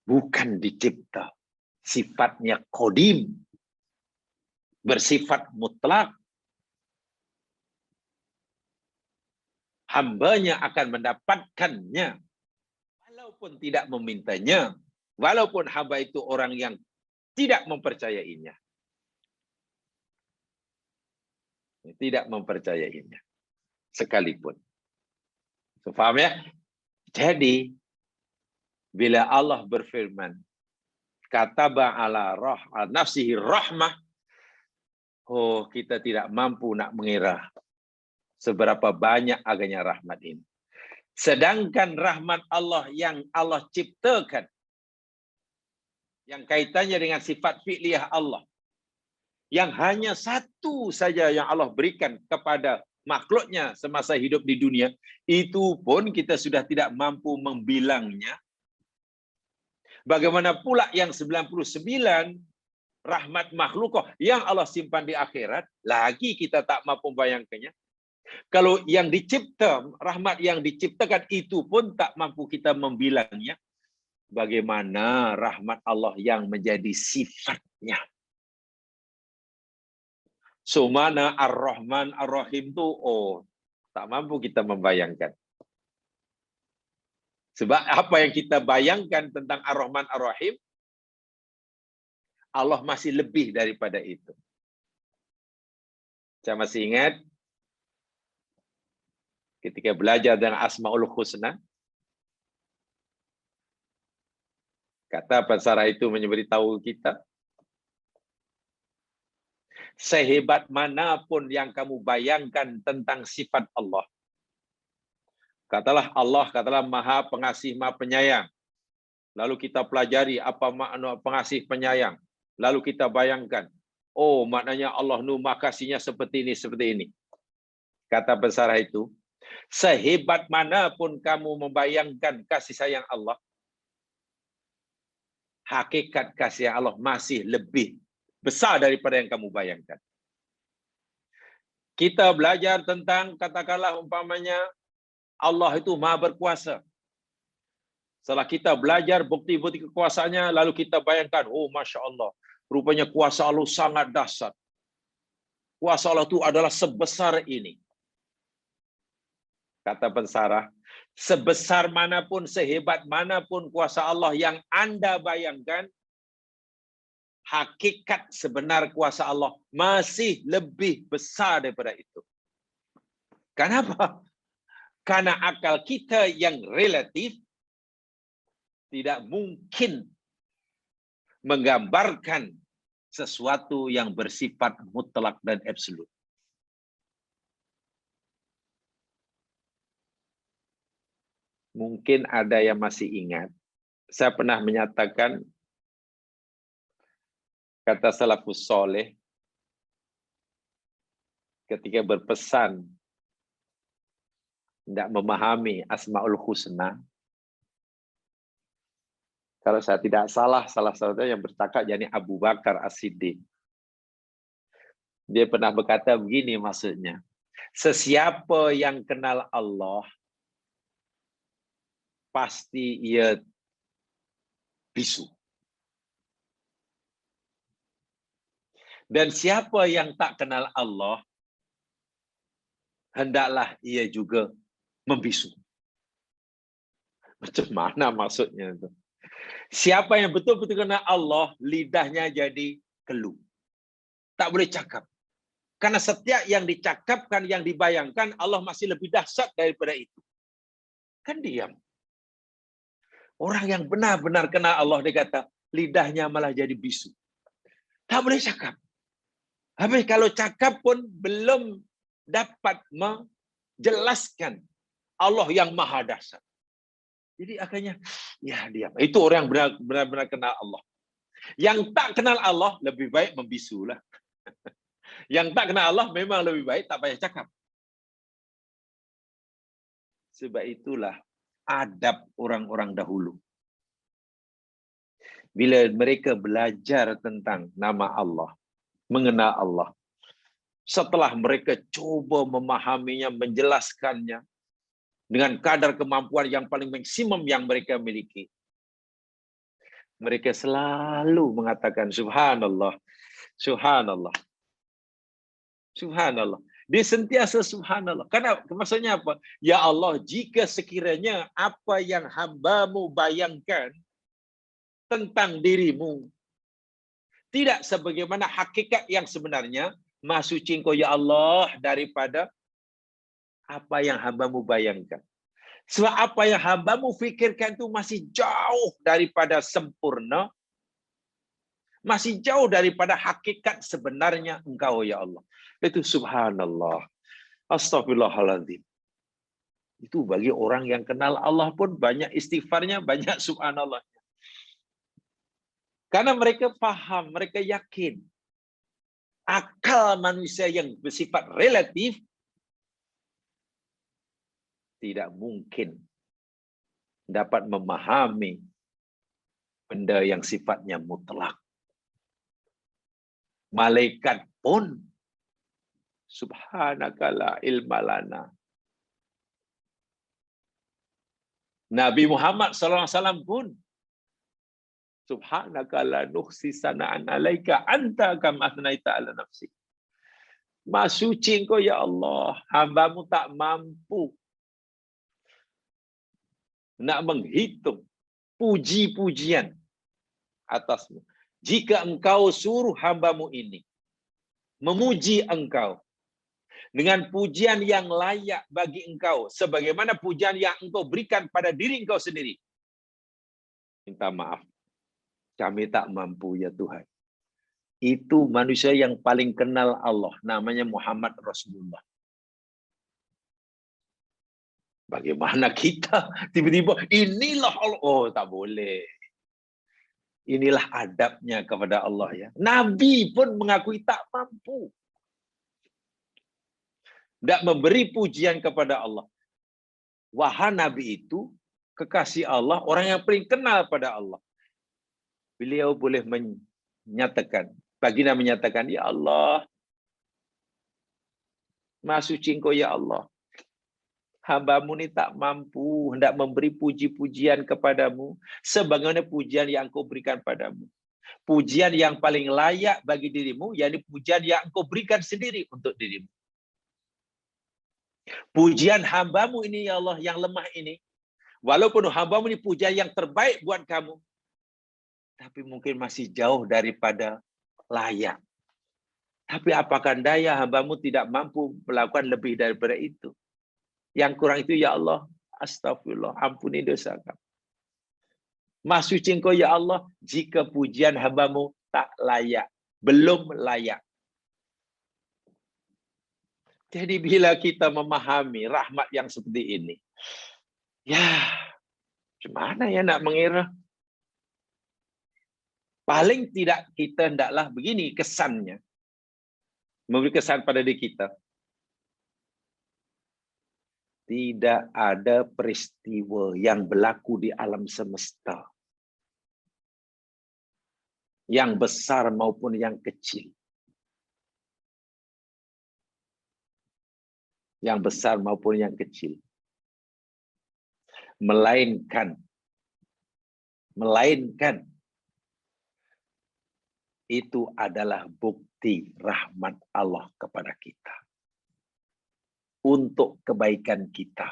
Bukan dicipta. Sifatnya qadim. Bersifat mutlak. Hambanya akan mendapatkannya. Walaupun tidak memintanya. Walaupun hamba itu orang yang tidak mempercayainya. Tidak mempercayainya. Sekalipun. So, faham ya? Jadi, bila Allah berfirman, kataba ala nafsihi rahmah, kita tidak mampu nak mengira seberapa banyak agaknya rahmat ini. Sedangkan rahmat Allah yang Allah ciptakan, yang kaitannya dengan sifat fi'liyah Allah, yang hanya satu saja yang Allah berikan kepada makhluknya semasa hidup di dunia, itu pun kita sudah tidak mampu membilangnya. Bagaimana pula yang 99 rahmat makhluk yang Allah simpan di akhirat, lagi kita tak mampu membayangkannya. Kalau yang dicipta, rahmat yang diciptakan itu pun tak mampu kita membilangnya. Bagaimana rahmat Allah yang menjadi sifatnya. So, mana Ar-Rahman, Ar-Rahim itu, tak mampu kita membayangkan. Sebab apa yang kita bayangkan tentang Ar-Rahman Ar-Rahim, Allah masih lebih daripada itu. Saya masih ingat ketika belajar dengan Asmaul Husna, kata Pensarah itu memberitahu kita, sehebat manapun yang kamu bayangkan tentang sifat Allah, katalah Allah, katalah Maha Pengasih, Maha Penyayang. Lalu kita pelajari apa makna pengasih penyayang. Lalu kita bayangkan, oh maknanya Allah nu makasihnya seperti ini, seperti ini. Kata Pensarah itu, sehebat manapun kamu membayangkan kasih sayang Allah, hakikat kasih Allah masih lebih besar daripada yang kamu bayangkan. Kita belajar tentang, katakanlah umpamanya, Allah itu Maha Berkuasa. Setelah kita belajar bukti-bukti kekuasaannya, lalu kita bayangkan, oh Masya Allah, rupanya kuasa Allah sangat dahsyat. Kuasa Allah itu adalah sebesar ini. Kata Pensarah, sebesar manapun, sehebat manapun kuasa Allah yang Anda bayangkan, hakikat sebenar kuasa Allah masih lebih besar daripada itu. Kenapa? Karena akal kita yang relatif tidak mungkin menggambarkan sesuatu yang bersifat mutlak dan absolut. Mungkin ada yang masih ingat, saya pernah menyatakan, kata salafus soleh, ketika berpesan tidak memahami Asmaul Husna, kalau saya tidak salah, salah satu yang bercakap yakni Abu Bakar As-Siddiq. Dia pernah berkata begini maksudnya, sesiapa yang kenal Allah, pasti ia bisu. Dan siapa yang tak kenal Allah, hendaklah ia juga membisu. Macam mana maksudnya itu? Siapa yang betul-betul kenal Allah, lidahnya jadi keluh. Tak boleh cakap. Karena setiap yang dicakapkan, yang dibayangkan, Allah masih lebih dahsyat daripada itu. Kan diam. Orang yang benar-benar kenal Allah, dia kata, lidahnya malah jadi bisu. Tak boleh cakap. Habis kalau cakap pun belum dapat menjelaskan Allah yang maha dahsyat. Jadi akhirnya, ya diam. Itu orang yang benar-benar kenal Allah. Yang tak kenal Allah, lebih baik membisulah. Yang tak kenal Allah, memang lebih baik tak payah cakap. Sebab itulah adab orang-orang dahulu. Bila mereka belajar tentang nama Allah, mengenal Allah, setelah mereka coba memahaminya, menjelaskannya, dengan kadar kemampuan yang paling maksimum yang mereka miliki, mereka selalu mengatakan subhanallah, subhanallah, subhanallah. Dia sentiasa subhanallah. Karena maksudnya apa? Ya Allah, jika sekiranya apa yang hamba-Mu bayangkan tentang dirimu tidak sebagaimana hakikat yang sebenarnya, Maha suci Engkau ya Allah daripada apa yang hamba-Mu bayangkan. Sebab apa yang hamba-Mu fikirkan itu masih jauh daripada sempurna, masih jauh daripada hakikat sebenarnya Engkau ya Allah. Itu subhanallah. Astagfirullahaladzim. Itu bagi orang yang kenal Allah pun banyak istighfarnya, banyak subhanallah. Karena mereka paham, mereka yakin. Akal manusia yang bersifat relatif tidak mungkin dapat memahami benda yang sifatnya mutlak. Malaikat pun subhanaka la ilma lana. Nabi Muhammad SAW pun subhanaka la nuhsi sana'an alaika anta kam athnaita ala nafsi. Maha suci Engkau ya Allah, hamba-Mu tak mampu nak menghitung puji-pujian atasmu. Jika engkau suruh hambamu ini memuji engkau dengan pujian yang layak bagi engkau, sebagaimana pujian yang engkau berikan pada diri engkau sendiri. Minta maaf, kami tak mampu ya Tuhan. Itu manusia yang paling kenal Allah, namanya Muhammad Rasulullah. Bagaimana kita tiba-tiba inilah Allah? Oh, tak boleh. Inilah adabnya kepada Allah ya. Nabi pun mengakui tak mampu. Tidak memberi pujian kepada Allah. Wahai Nabi itu kekasih Allah, orang yang paling kenal pada Allah. Beliau boleh menyatakan, baginda menyatakan, ya Allah, Maha suci Engkau ya Allah. Hamba-Mu ini tak mampu hendak memberi puji-pujian kepadamu sebagaimana pujian yang Engkau berikan padamu. Pujian yang paling layak bagi dirimu, yakni pujian yang Engkau berikan sendiri untuk dirimu. Pujian hamba-Mu ini ya Allah yang lemah ini, walaupun hamba-Mu ini pujian yang terbaik buat kamu, tapi mungkin masih jauh daripada layak. Tapi apakah daya hamba-Mu tidak mampu melakukan lebih daripada itu? Yang kurang itu ya Allah, astagfirullah, ampuni dosa kami. Maha suci Engkau ya Allah, jika pujian hamba-Mu tak layak, belum layak. Jadi bila kita memahami rahmat yang seperti ini, ya, gimana ya nak mengira? Paling tidak kita hendaklah begini kesannya. Memberi kesan pada diri kita. Tidak ada peristiwa yang berlaku di alam semesta, yang besar maupun yang kecil. Yang besar maupun yang kecil. Melainkan itu adalah bukti rahmat Allah kepada kita. Untuk kebaikan kita.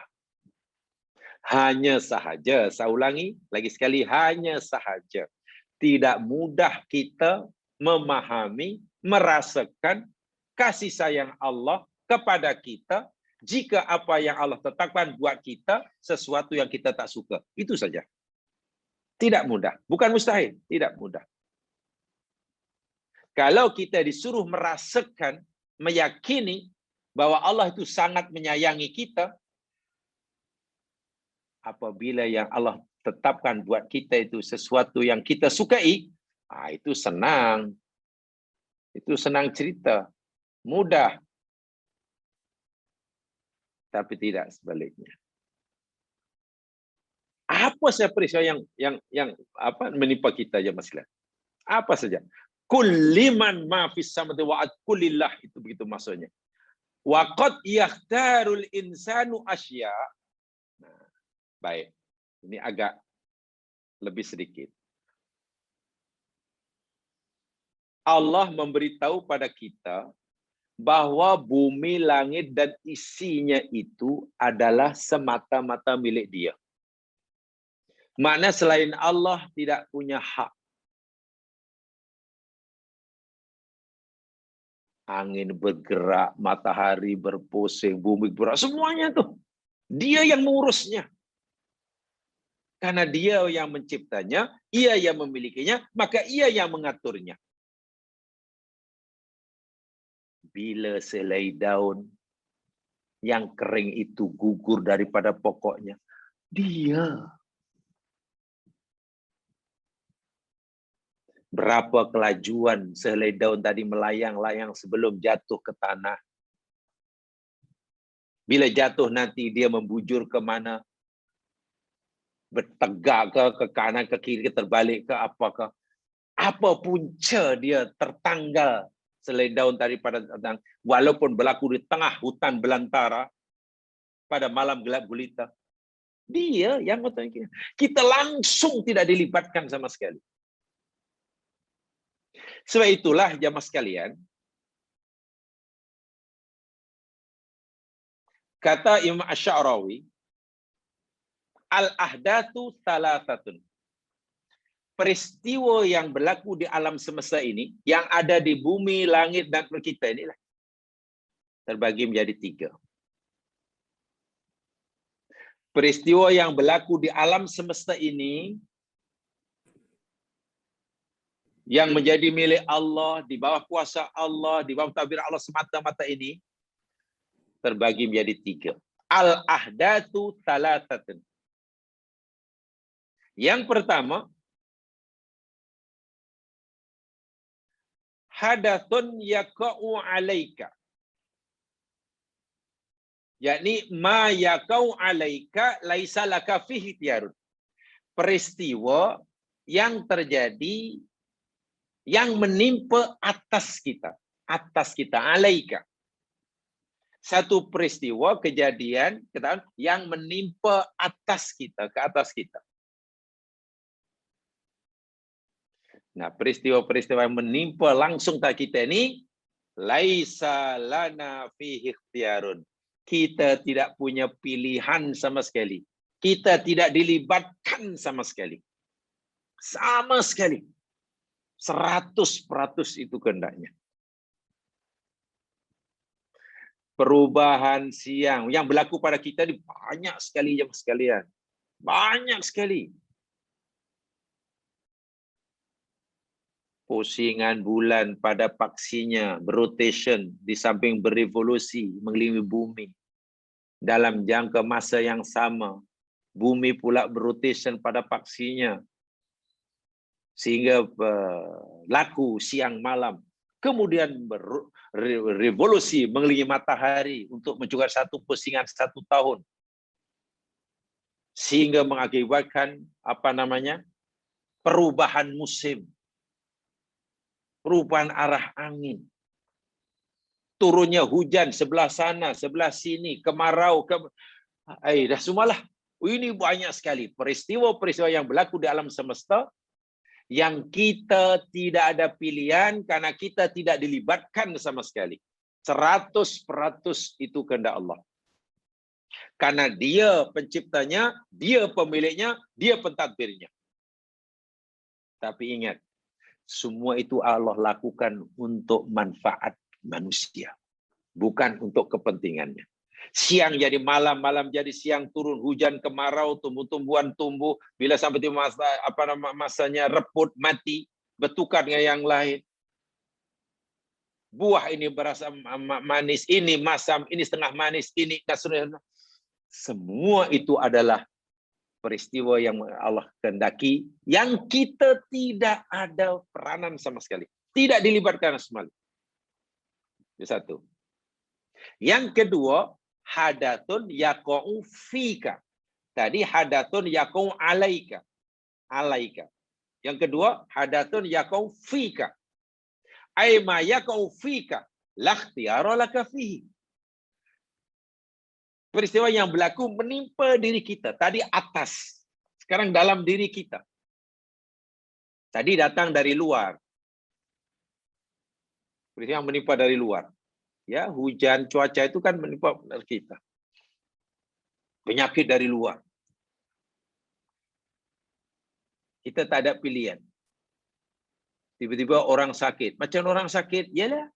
Hanya sahaja, saya ulangi lagi sekali, hanya sahaja. Tidak mudah kita memahami, merasakan kasih sayang Allah kepada kita jika apa yang Allah tetapkan buat kita sesuatu yang kita tak suka. Itu saja. Tidak mudah. Bukan mustahil, tidak mudah. Kalau kita disuruh merasakan, meyakini bahwa Allah itu sangat menyayangi kita, apabila yang Allah tetapkan buat kita itu sesuatu yang kita sukai, itu senang. Itu senang cerita, mudah. Tapi tidak sebaliknya. Apa saja peristiwa yang menimpa kita ya Mas Lan? Apa saja? Kulliman ma fis samawati wa kullillah, itu begitu maksudnya. Waqad yakhtarul insanu asya. Nah, baik. Ini agak lebih sedikit. Allah memberitahu pada kita bahwa bumi, langit, dan isinya itu adalah semata-mata milik Dia. Makna selain Allah tidak punya hak. Angin bergerak, matahari berpusing, bumi bergerak, semuanya tuh. Dia yang mengurusnya. Karena Dia yang menciptanya, Ia yang memilikinya, maka Ia yang mengaturnya. Bila selai daun yang kering itu gugur daripada pokoknya, Dia. Berapa kelajuan sehelai daun tadi melayang-layang sebelum jatuh ke tanah. Bila jatuh nanti dia membujur ke mana? Bertegak ke kanan, ke kiri, terbalik ke apakah? Apa punca dia tertanggal sehelai daun tadi pada walaupun berlaku di tengah hutan belantara pada malam gelap gulita. Dia yang mengetahui kita langsung tidak dilibatkan sama sekali. Sebab itulah jamaah sekalian, kata Imam Asy'arawi, Al-ahdatsu thalathatun. Peristiwa yang berlaku di alam semesta ini, yang ada di bumi, langit, dan kita inilah terbagi menjadi 3. Peristiwa yang berlaku di alam semesta ini, yang menjadi milik Allah, di bawah kuasa Allah, di bawah tadbir Allah semata-mata ini, terbagi menjadi 3. Al-ahdatsu thalathatun. Yang pertama, hadatsun yaqa'u 'alaika. Yakni ma yaqa'u 'alaika laisa laka fihi tiyarun. Peristiwa yang terjadi yang menimpa atas kita, alaika. Satu peristiwa kejadian yang menimpa atas kita, ke atas kita. Nah, peristiwa-peristiwa yang menimpa langsung tak kita ini, laisa lana fihi ikhtiyarun. Kita tidak punya pilihan sama sekali. Kita tidak dilibatkan sama sekali. Sama sekali. 100% itu kehendaknya. Perubahan siang yang berlaku pada kita ini banyak sekali jemaah sekalian. Banyak sekali. Pusingan bulan pada paksinya berotation di samping berevolusi mengelilingi bumi. Dalam jangka masa yang sama, bumi pula berotation pada paksinya. Sehingga laku siang malam. Kemudian berevolusi mengelilingi matahari untuk mencukupi satu pusingan 1 tahun. Sehingga mengakibatkan perubahan musim. Perubahan arah angin. Turunnya hujan sebelah sana, sebelah sini, kemarau, dah semualah. Ini banyak sekali peristiwa-peristiwa yang berlaku di alam semesta yang kita tidak ada pilihan karena kita tidak dilibatkan sama sekali. 100% itu kehendak Allah. Karena Dia penciptanya, Dia pemiliknya, Dia pentadbirnya. Tapi ingat, semua itu Allah lakukan untuk manfaat manusia, bukan untuk kepentingannya. Siang jadi malam, malam jadi siang, turun hujan, kemarau, tumbuh-tumbuhan tumbuh, bila sampai di masanya reput, mati, bertukar dengan yang lain. Buah ini berasa manis, ini masam, ini setengah manis, ini semua itu adalah peristiwa yang Allah kehendaki, yang kita tidak ada peranan sama sekali. Tidak dilibatkan sama sekali. Itu satu. Yang kedua, hadatsun yaqa'u fika. Tadi hadatsun yaqa'u alaika. Alaika. Yang kedua, hadatsun yaqa'u fika. Ai ma yaqa'u fika la ikhtiyara laka fihi. Peristiwa yang berlaku menimpa diri kita. Tadi atas. Sekarang dalam diri kita. Tadi datang dari luar. Peristiwa yang menimpa dari luar. Ya, hujan, cuaca itu kan menimpa kita. Penyakit dari luar. Kita tak ada pilihan. Tiba-tiba orang sakit. Macam orang sakit, yalah.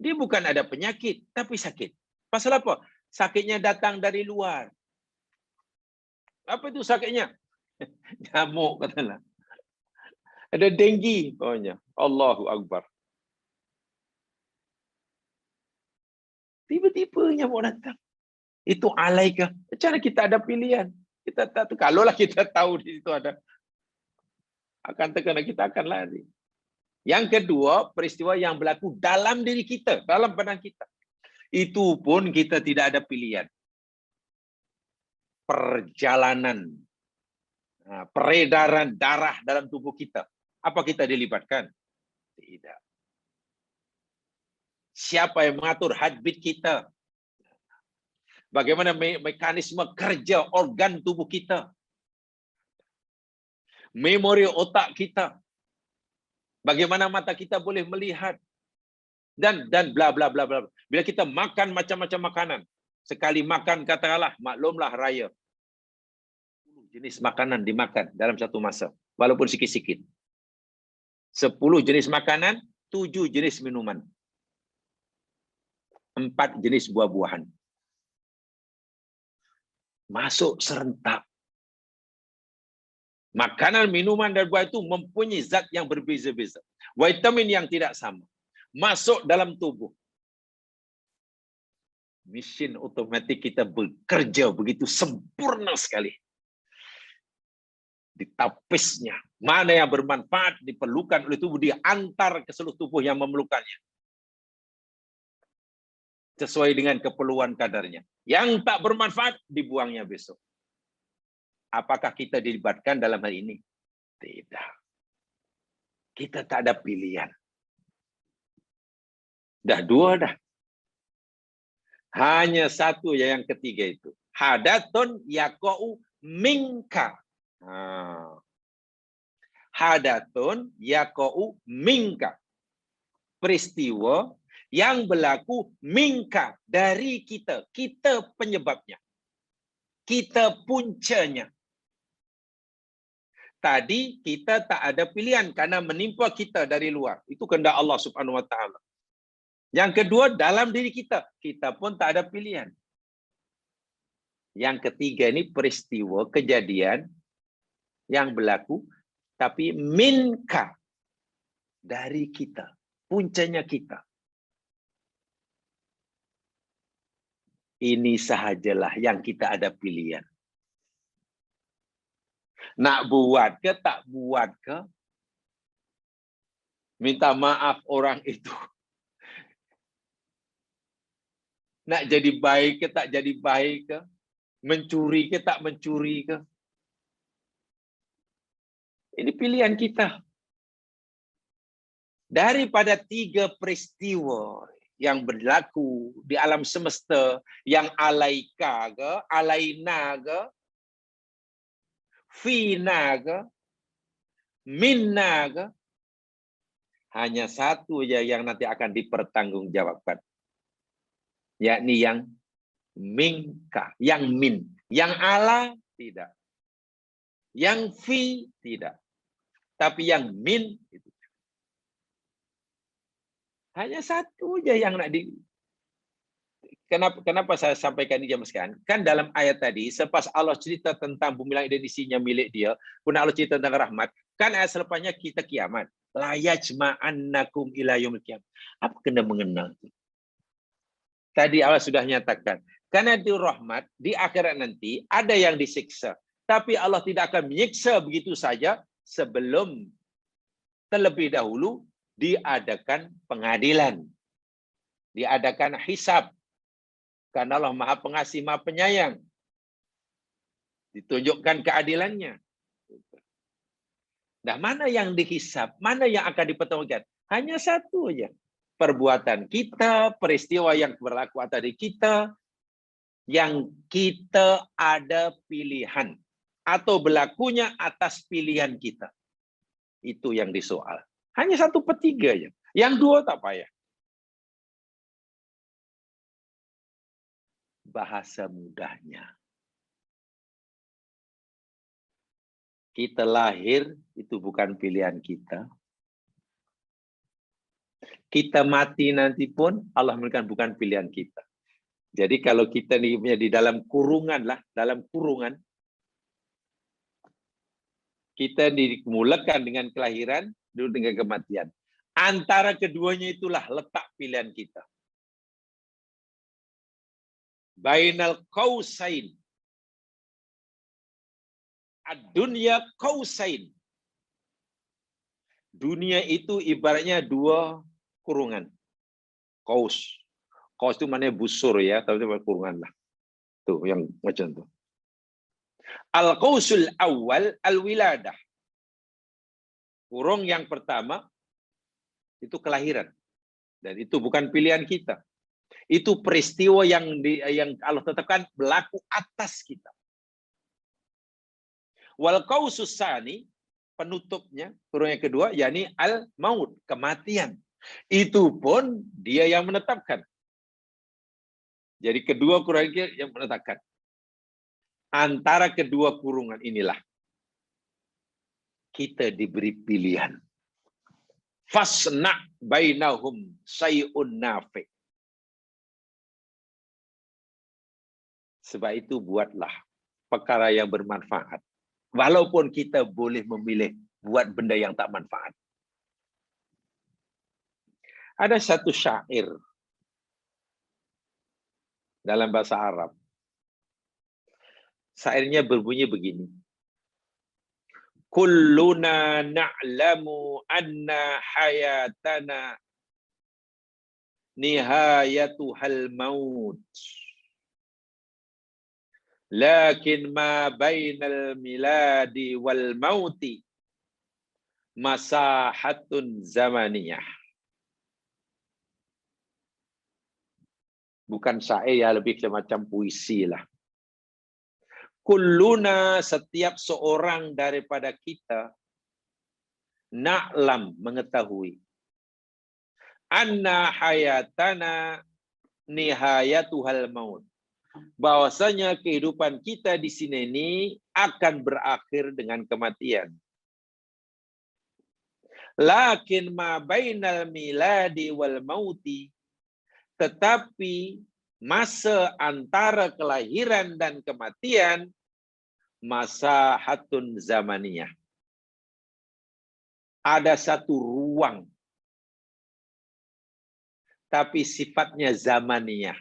Dia bukan ada penyakit, tapi sakit. Pasal apa? Sakitnya datang dari luar. Apa itu sakitnya? Nyamuk katalah. Ada denggi pokoknya. Allahu Akbar. Tiba-tiba nyamuk datang. Itu alaika. Cara kita ada pilihan. Kita tak tahu. Kalaulah kita tahu di situ ada, akan terkena, kita akan lari. Yang kedua, peristiwa yang berlaku dalam diri kita, dalam badan kita. Itu pun kita tidak ada pilihan. Perjalanan, peredaran darah dalam tubuh kita. Apa kita dilibatkan? Tidak. Siapa yang mengatur heartbeat kita? Bagaimana mekanisme kerja organ tubuh kita? Memori otak kita? Bagaimana mata kita boleh melihat? Dan bla bla bla bla. Bila kita makan macam-macam makanan, sekali makan katakanlah maklumlah raya. jenis makanan dimakan dalam satu masa, walaupun sikit-sikit. 10 jenis makanan, 7 jenis minuman. 4 jenis buah-buahan. Masuk serentak. Makanan, minuman, dan buah itu mempunyai zat yang berbeza-beza. Vitamin yang tidak sama. Masuk dalam tubuh. Mesin otomatis kita bekerja begitu sempurna sekali. Ditapisnya. Mana yang bermanfaat diperlukan oleh tubuh, diantar ke seluruh tubuh yang memerlukannya. Sesuai dengan keperluan kadarnya. Yang tak bermanfaat, dibuangnya besok. Apakah kita dilibatkan dalam hal ini? Tidak. Kita tak ada pilihan. Dah 2 dah. Hanya 1 yang ketiga itu. Hadatun yaqa'u minka. Hadatun yaqa'u minka. Peristiwa yang berlaku minka, dari kita. Kita penyebabnya. Kita puncanya. Tadi kita tak ada pilihan karena menimpa kita dari luar. Itu kehendak Allah Subhanahu wa taala. Yang kedua, dalam diri kita. Kita pun tak ada pilihan. Yang ketiga ini peristiwa, kejadian yang berlaku, tapi minka, dari kita. Puncanya kita. Ini sahajalah yang kita ada pilihan. Nak buat ke, tak buat ke, minta maaf orang itu. Nak jadi baik ke, tak jadi baik ke, mencuri ke, tak mencuri ke. Ini pilihan kita. Daripada 3 peristiwa yang berlaku di alam semesta, yang alaika ke, alaina ke, fina ke, minna ke, hanya 1 aja yang nanti akan dipertanggungjawabkan, yakni yang minka, yang min, yang ala tidak, yang fi tidak, tapi yang min itu hanya 1 aja yang nak di. Kenapa saya sampaikan ini jamaah sekalian? Kan dalam ayat tadi, selepas Allah cerita tentang bumi langit dan isinya milik dia, pun Allah cerita tentang rahmat, kan ayat selepasnya kita kiamat. La yajma'annakum ila yaumil qiyamah. Apa kena mengenal? Tadi Allah sudah nyatakan, karena itu rahmat, di akhirat nanti ada yang disiksa. Tapi Allah tidak akan menyiksa begitu saja sebelum terlebih dahulu diadakan pengadilan. Diadakan hisab. Karena Allah Maha Pengasih, Maha Penyayang. Ditunjukkan keadilannya. Nah, mana yang dihisab? Mana yang akan dipertemukan? Hanya 1 aja. Perbuatan kita, peristiwa yang berlaku atas diri kita, yang kita ada pilihan. Atau berlakunya atas pilihan kita. Itu yang disoal. Hanya 1/3 aja. Yang 2 tak payah. Bahasa mudahnya. Kita lahir, itu bukan pilihan kita. Kita mati nanti pun, Allah memberikan bukan pilihan kita. Jadi kalau kita di dalam kurungan lah, dalam kurungan, kita dimulakan dengan kelahiran, dulu dengan kematian. Antara keduanya itulah letak pilihan kita. Bainal qausain. Ad-dunya qausain. Dunia itu ibaratnya 2 kurungan. Qaus. Qaus itu maknanya busur ya, tapi itu kurungan lah. Tuh yang macam tuh. Al-qausul awal al-wiladah. Kurung yang pertama itu kelahiran. Dan itu bukan pilihan kita. Itu peristiwa yang Allah tetapkan berlaku atas kita. Wal qausus tsani, penutupnya, kurung yang kedua, yakni al-maut, kematian. Itu pun dia yang menetapkan. Jadi kedua kurung yang menetapkan. Antara kedua kurungan inilah kita diberi pilihan. Fasna bainahum syai'un nafi. Sebab itu buatlah perkara yang bermanfaat. Walaupun kita boleh memilih buat benda yang tak manfaat. Ada satu syair dalam bahasa Arab. Syairnya berbunyi begini. Kulluna na'lamu anna hayatana nihayatuhal maut. Lakin ma bainal miladi wal mauti masahatun zamaniyah. Bukan syair ya, lebih semacam puisi lah. Kulluna, setiap seorang daripada kita, na'lam, mengetahui, anna hayatana nihayatuhal maut, bahwasanya kehidupan kita di sini ini akan berakhir dengan kematian. Lakin ma bainal miladi wal mauti, tetapi masa antara kelahiran dan kematian masahatun zamaniyah. Ada satu ruang, tapi sifatnya zamaniyah.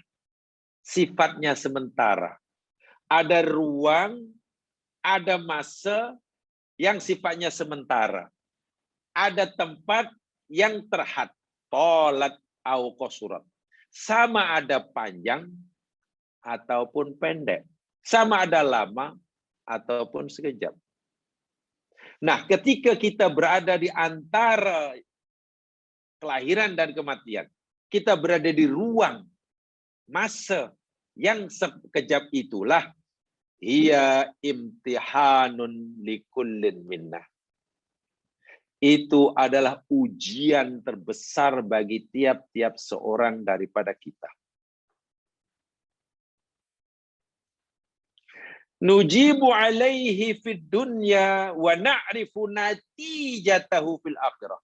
Sifatnya sementara. Ada ruang, ada masa yang sifatnya sementara. Ada tempat yang terhad, tolat au qasurat. Sama ada panjang ataupun pendek. Sama ada lama ataupun sekejap. Nah, ketika kita berada di antara kelahiran dan kematian, kita berada di ruang masa yang sekejap itulah, ia imtihanun likullin minna. Itu adalah ujian terbesar bagi tiap-tiap seorang daripada kita. Nujibu alaihi fid dunya wa na'rifu natijatahu fil akhirah.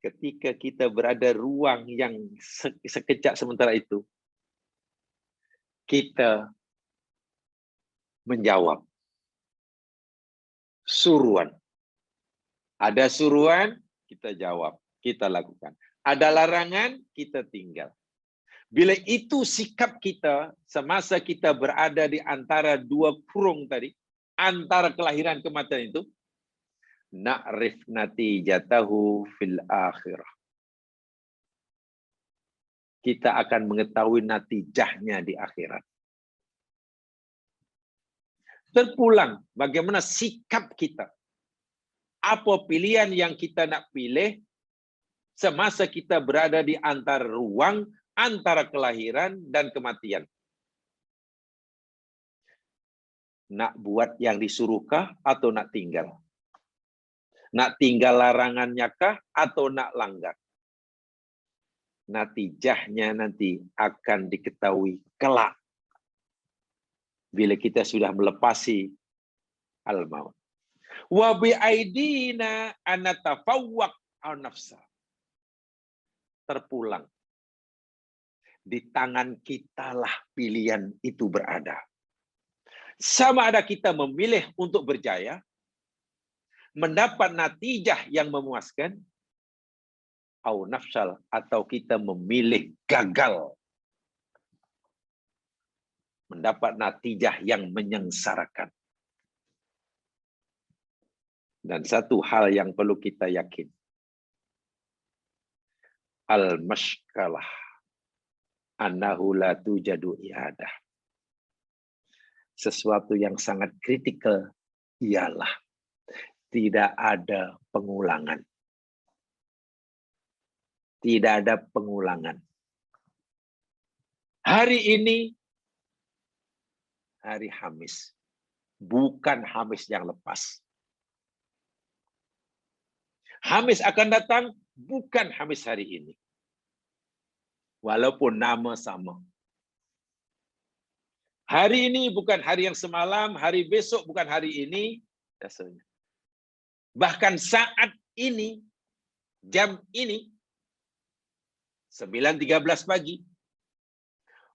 Ketika kita berada ruang yang sekejap sementara itu, kita menjawab suruhan. Ada suruhan, kita jawab, kita lakukan. Ada larangan, kita tinggal. Bila itu sikap kita semasa kita berada di antara dua kurung tadi, antara kelahiran kematian itu, na'rif natijatahu fil akhirah. Kita akan mengetahui natijahnya di akhirat. Terpulang bagaimana sikap kita. Apa pilihan yang kita nak pilih semasa kita berada di antara ruang antara kelahiran dan kematian. Nak buat yang disuruhkah atau nak tinggal? Nak tinggal larangannya kah atau nak langgar? Natijahnya nanti akan diketahui kelak. Bila kita sudah melepasi al-maut. Wa bi'aidina anatafawwaq an-nafsa. Terpulang. Di tangan kitalah pilihan itu berada. Sama ada kita memilih untuk berjaya, mendapat natijah yang memuaskan, au nafsal, atau kita memilih gagal, mendapat natijah yang menyengsarakan. Dan satu hal yang perlu kita yakin, al-mashkalah annahu la tujadu i'adah. Sesuatu yang sangat kritikal ialah tidak ada pengulangan. Tidak ada pengulangan. Hari ini hari Khamis, bukan Khamis yang lepas. Khamis akan datang, bukan Khamis hari ini. Walaupun nama sama. Hari ini bukan hari yang semalam, hari besok bukan hari ini, rasanya. Bahkan saat ini, jam ini, 9.13 pagi,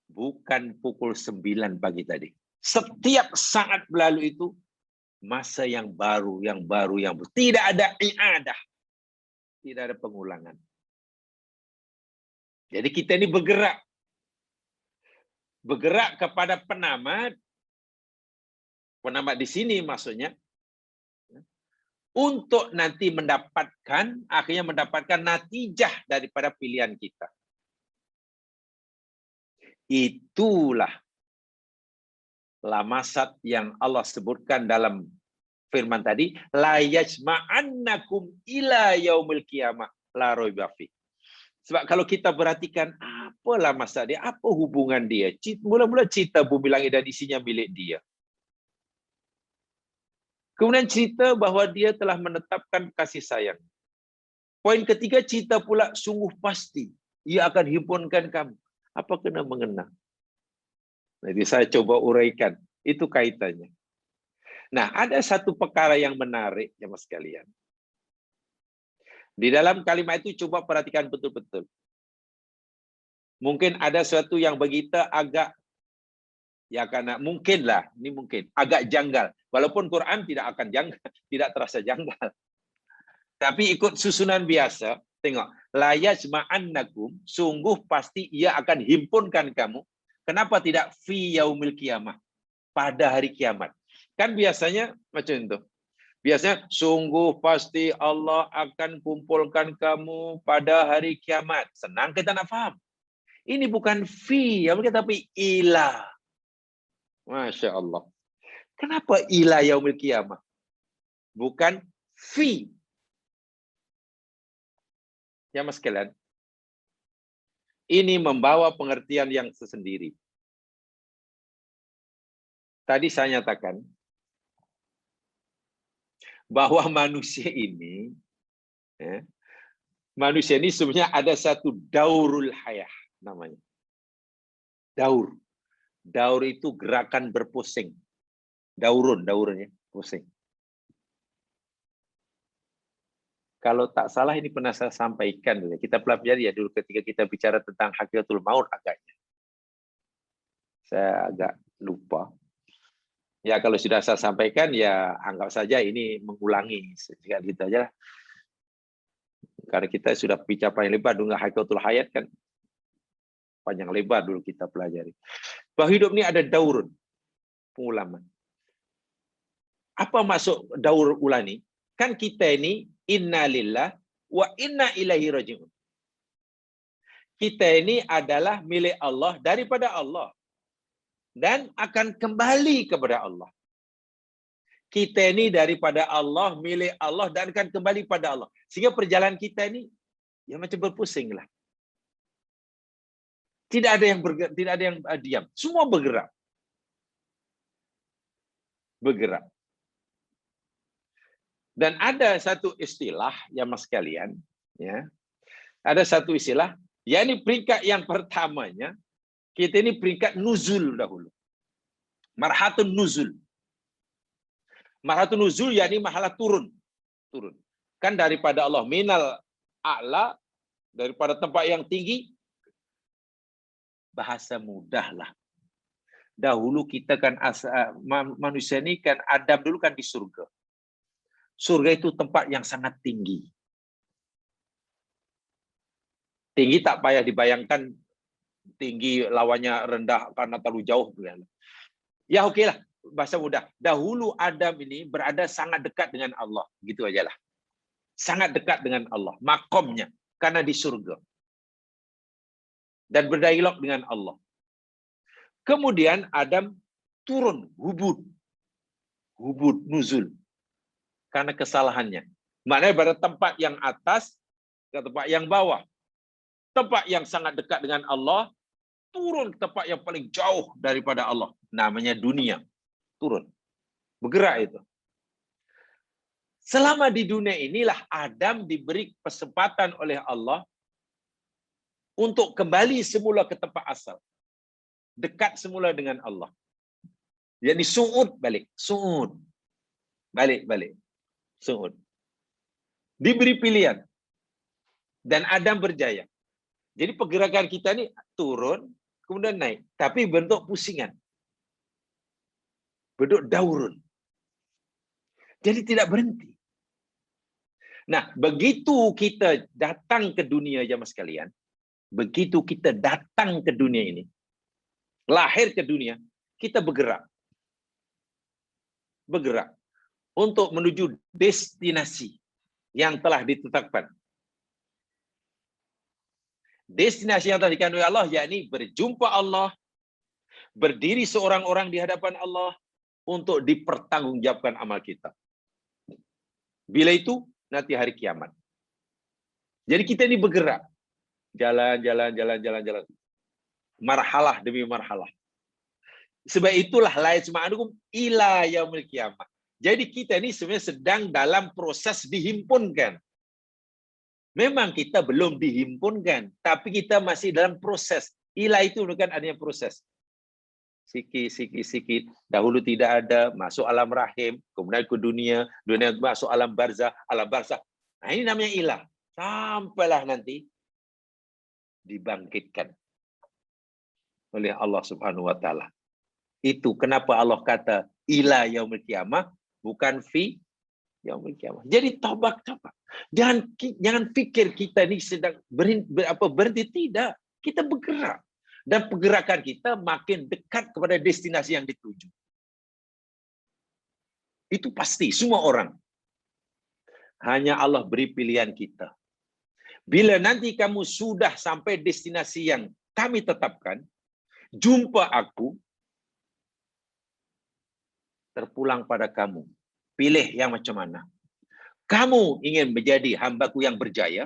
bukan pukul 9 pagi tadi. Setiap saat berlalu itu, masa yang baru, yang baru, yang baru. Tidak ada i'adah. Tidak ada pengulangan. Jadi kita ini bergerak. Bergerak kepada penamat di sini maksudnya, untuk nanti akhirnya mendapatkan natijah daripada pilihan kita. Itulah lamasat yang Allah sebutkan dalam firman tadi, la yajma'annakum ila yaumil qiyamah la raiba fi. Sebab kalau kita perhatikan, apalah masa dia, apa hubungan dia? Mula-mula cerita bumi langit dan isinya milik dia. Kemudian cerita bahawa dia telah menetapkan kasih sayang. Poin ketiga, cerita pula sungguh pasti ia akan himpunkan kamu. Apa kena mengena? Jadi saya coba uraikan, itu kaitannya. Nah, ada satu perkara yang menarik, jemaah sekalian. Di dalam kalimat itu coba perhatikan betul-betul. Mungkin ada sesuatu yang begitu agak, ya karena mungkinlah, ini mungkin agak janggal. Walaupun Quran tidak akan janggal, tidak terasa janggal. Tapi ikut susunan biasa, tengok, la yajma'annakum, sungguh pasti ia akan himpunkan kamu. Kenapa tidak fi yaumil qiyamah? Pada hari kiamat. Kan biasanya macam itu. Biasanya, sungguh pasti Allah akan kumpulkan kamu pada hari kiamat. Senang kita nak faham. Ini bukan fi, tapi ila. Masya Allah. Kenapa ila yaumil qiyamah? Bukan fi. Ya mas sekalian, ini membawa pengertian yang tersendiri. Tadi saya nyatakan, bahwa manusia ini sebenarnya ada satu daurul hayah namanya. Daur itu gerakan berpusing. Daurunnya pusing. Kalau tak salah ini pernah saya sampaikan dulu. Kita pelajari ya dulu ketika kita bicara tentang hakikatul maut agaknya. Saya agak lupa. Ya kalau sudah saya sampaikan ya anggap saja ini mengulangi sedikit gitu aja. Karena kita sudah bicara panjang lebar dengan hakikatul hayat kan panjang lebar dulu kita pelajari. Bahwa hidup ini ada daurun, pengulaman. Apa maksud daur ulani? Kan kita ini inna lillah wa inna ilaihi raji'un. Kita ini adalah milik Allah daripada Allah. Dan akan kembali kepada Allah. Kita ini daripada Allah, milik Allah, dan akan kembali pada Allah. Sehingga perjalanan kita ini ya macam berpusing lah. Tidak ada yang diam. Semua bergerak. Dan ada satu istilah, ya mas sekalian, ya. Ada satu istilah, ya ini peringkat yang pertamanya, kita ini peringkat nuzul dahulu. Marhatun nuzul. Marhatun nuzul yakni mahalah turun. Kan daripada Allah minal a'la, daripada tempat yang tinggi, bahasa mudah lah. Dahulu kita kan manusia ini kan Adam dulu kan di surga. Surga itu tempat yang sangat tinggi. Tinggi tak payah dibayangkan tinggi lawannya rendah karena terlalu jauh. Ya oke lah, bahasa mudah. Dahulu Adam ini berada sangat dekat dengan Allah. Gitu aja lah. Sangat dekat dengan Allah. Makomnya. Karena di surga. Dan berdialog dengan Allah. Kemudian Adam turun. Hubud, nuzul. Karena kesalahannya. Maknanya pada tempat yang atas ke tempat yang bawah. Tempat yang sangat dekat dengan Allah. Turun ke tempat yang paling jauh daripada Allah. Namanya dunia. Turun. Bergerak itu. Selama di dunia inilah Adam diberi kesempatan oleh Allah untuk kembali semula ke tempat asal. Dekat semula dengan Allah. Jadi su'ud balik. Su'ud. Balik. Su'ud. Diberi pilihan. Dan Adam berjaya. Jadi pergerakan kita ini turun, kemudian naik. Tapi bentuk pusingan. Bentuk daurun. Jadi tidak berhenti. Nah, begitu kita datang ke dunia jamaah sekalian, begitu kita datang ke dunia ini, lahir ke dunia, kita bergerak. Bergerak untuk menuju destinasi yang telah ditetapkan. Destinasi yang telah dikandung oleh Allah, yakni berjumpa Allah, berdiri seorang orang di hadapan Allah untuk dipertanggungjawabkan amal kita. Bila itu nanti hari kiamat. Jadi kita ini bergerak, jalan. Marhalah demi marhalah. Sebab itulah la yasma'ukum ila yaumil kiamat. Jadi kita ini sebenarnya sedang dalam proses dihimpunkan. Memang kita belum dihimpunkan, tapi kita masih dalam proses. Ila itu bukan adanya proses. Sikit. Dahulu tidak ada, masuk alam rahim, kemudian ke dunia masuk alam barzah. Nah, ini namanya ilah. Sampailah nanti dibangkitkan oleh Allah Subhanahu wa taala. Itu kenapa Allah kata ila yaumil kiamah, bukan fi yaumil kiamah. Jadi tobat. Jangan pikir kita ini sedang berhenti, tidak. Kita bergerak. Dan pergerakan kita makin dekat kepada destinasi yang dituju. Itu pasti, semua orang. Hanya Allah beri pilihan kita. Bila nanti kamu sudah sampai destinasi yang kami tetapkan, jumpa aku, terpulang pada kamu. Pilih yang macam mana. Kamu ingin menjadi hambaku yang berjaya,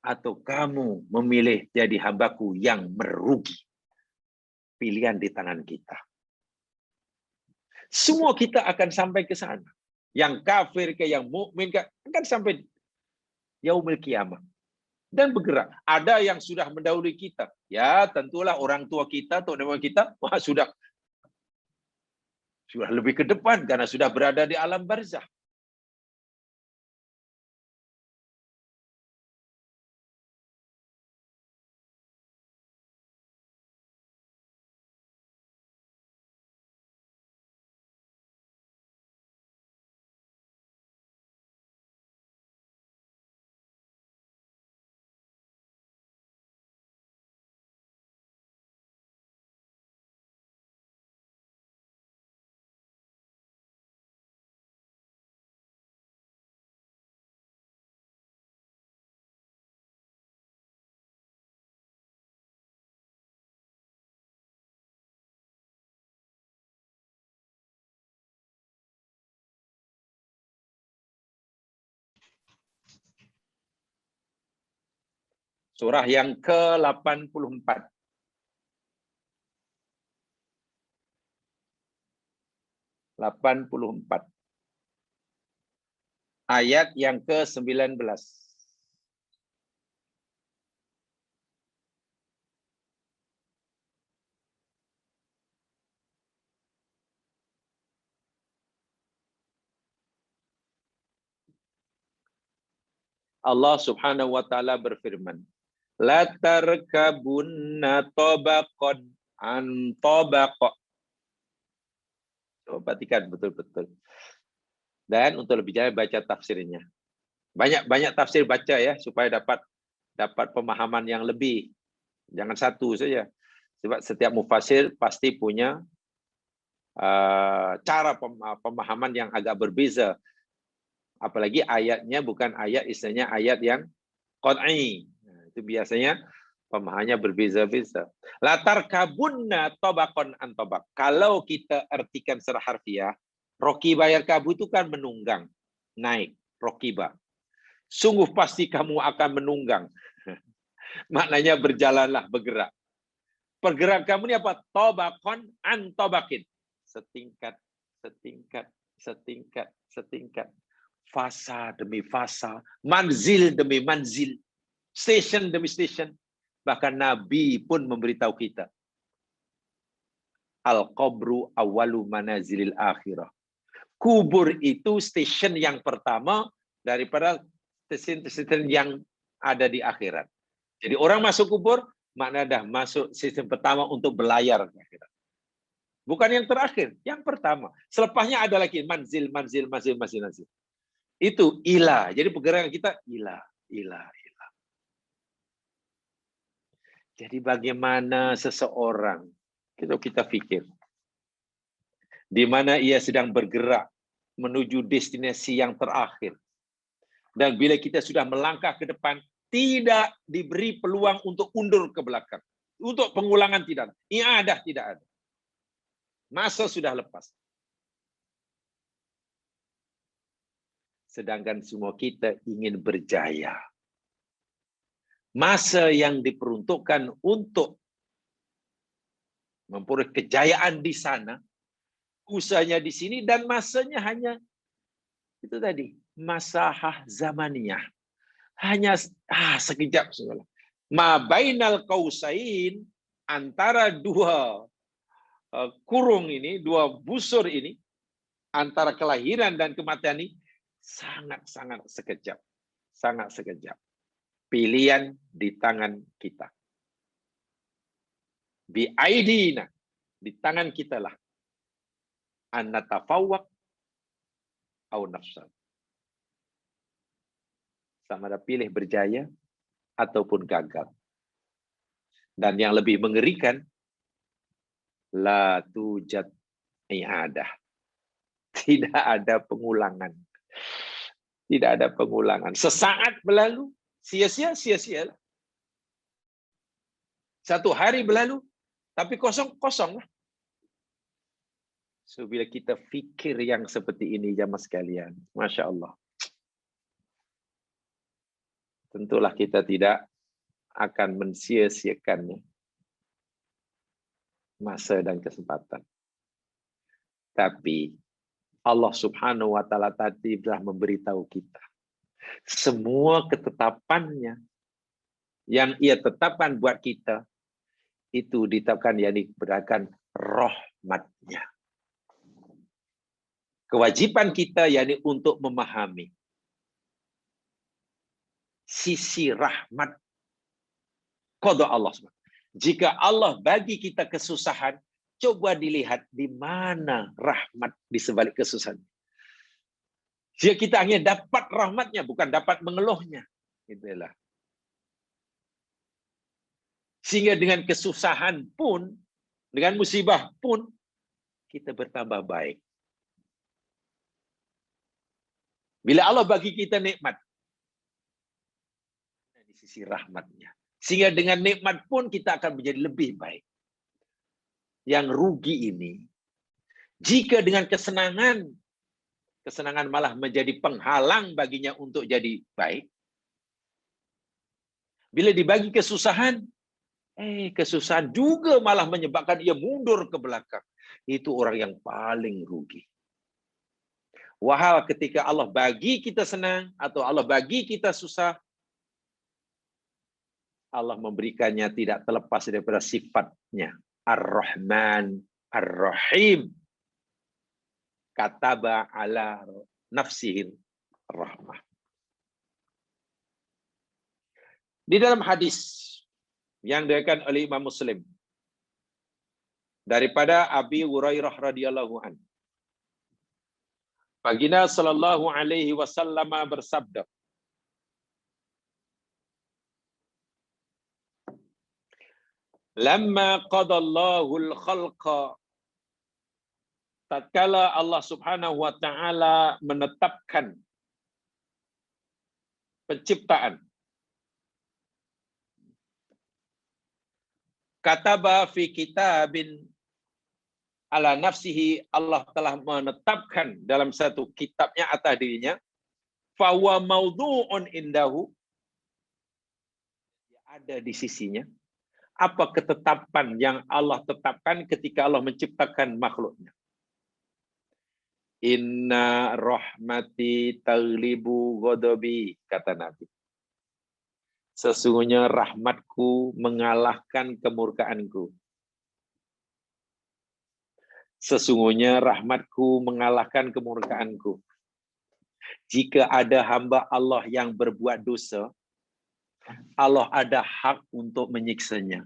atau kamu memilih jadi hambaku yang merugi. Pilihan di tangan kita. Semua kita akan sampai ke sana. Yang kafir ke yang mukmin akan sampai yaumil kiamah. Dan bergerak. Ada yang sudah mendahului kita. Ya, tentulah orang tua kita atau nenek kita sudah lebih ke depan karena sudah berada di alam barzah. Surah yang ke-84. Ayat yang ke-19. Allah Subhanahu wa taala berfirman, la tarkabunna tabaqan an tabaq. Perhatikan betul-betul. Dan untuk lebih jauh baca tafsirnya. Banyak tafsir baca ya supaya dapat pemahaman yang lebih. Jangan satu saja. Sebab setiap mufasir pasti punya cara pemahaman yang agak berbeza. Apalagi ayatnya bukan ayat istilahnya ayat yang qat'i. Nah, itu biasanya pemahamannya berbeza-beza. Latar kabunna tabaqan an tabaq. Kalau kita artikan secara harfiah, rokibah yang kabu itu kan menunggang, naik, rokibah. Sungguh pasti kamu akan menunggang. Maknanya berjalanlah, bergerak. Pergerakan kamu ini apa? Tabaqan an tabaqin. Setingkat. Fasa demi fasa, manzil demi manzil, station demi station. Bahkan Nabi pun memberitahu kita. Al-qabru awalu manazilil akhirah. Kubur itu stesen yang pertama daripada stesen yang ada di akhirat. Jadi orang masuk kubur, makna dah masuk sistem pertama untuk berlayar ke akhirat. Bukan yang terakhir, yang pertama. Selepasnya ada lagi manzil. Itu ilah. Jadi pergerakan kita ilah. Jadi bagaimana seseorang, kita pikir, di mana ia sedang bergerak menuju destinasi yang terakhir. Dan bila kita sudah melangkah ke depan, tidak diberi peluang untuk undur ke belakang. Untuk pengulangan tidak. I'adah tidak ada. Masa sudah lepas. Sedangkan semua kita ingin berjaya. Masa yang diperuntukkan untuk memperoleh kejayaan di sana, usahanya di sini, dan masanya hanya itu tadi, masahah zamaniyah. Hanya sekejap saja. Ma bainal qausain, antara dua kurung ini, dua busur ini, antara kelahiran dan kematian ini sangat-sangat sekejap. Sangat sekejap. Pilihan di tangan kita. Bi aidina, di tangan kita lah. An natafawwaq au nafsan. Sama ada pilih berjaya ataupun gagal. Dan yang lebih mengerikan, la tujad i'adah. Tidak ada pengulangan. Tidak ada pengulangan. Sesaat berlalu, sia-sia. Satu hari berlalu, tapi kosong lah. So, bila kita fikir yang seperti ini, jamaah sekalian, Masya Allah, tentulah kita tidak akan mensia-siakannya masa dan kesempatan. Tapi Allah Subhanahu wa Ta'ala tadi telah memberitahu kita semua ketetapannya yang ia tetapkan buat kita itu ditetapkan, yakni berdasarkan rahmatnya. Kewajiban kita yakni untuk memahami sisi rahmat qada Allah. Jika Allah bagi kita kesusahan, coba dilihat di mana rahmat di sebalik kesusahan. Jika kita hanya dapat rahmatnya, bukan dapat mengeluhnya. Itulah. Sehingga dengan kesusahan pun, dengan musibah pun, kita bertambah baik. Bila Allah bagi kita nikmat, di sisi rahmatnya. Sehingga dengan nikmat pun kita akan menjadi lebih baik. Yang rugi ini, jika dengan kesenangan malah menjadi penghalang baginya untuk jadi baik. Bila dibagi kesusahan, kesusahan juga malah menyebabkan ia mundur ke belakang. Itu orang yang paling rugi. Wahal ketika Allah bagi kita senang atau Allah bagi kita susah, Allah memberikannya tidak terlepas daripada sifatnya. Ar-Rahman, Ar-Rahim. Kataba ala nafsihil rahmah. Di dalam hadis yang diriwayatkan oleh Imam Muslim daripada Abi Hurairah radhiyallahu anhu, Baginda sallallahu alaihi wasallam bersabda, "Lamma qadallahu al-khalqa", tatkala Allah Subhanahu wa taala menetapkan penciptaan, kataba fi kitabin ala nafsihi, Allah telah menetapkan dalam satu kitabnya atas dirinya, fa huwa maudhu'un indahu, ada di sisinya. Apa ketetapan yang Allah tetapkan ketika Allah menciptakan makhluknya? Inna rahmati taglibu ghadabi, kata Nabi. Sesungguhnya rahmatku mengalahkan kemurkaanku. Sesungguhnya rahmatku mengalahkan kemurkaanku. Jika ada hamba Allah yang berbuat dosa, Allah ada hak untuk menyiksanya.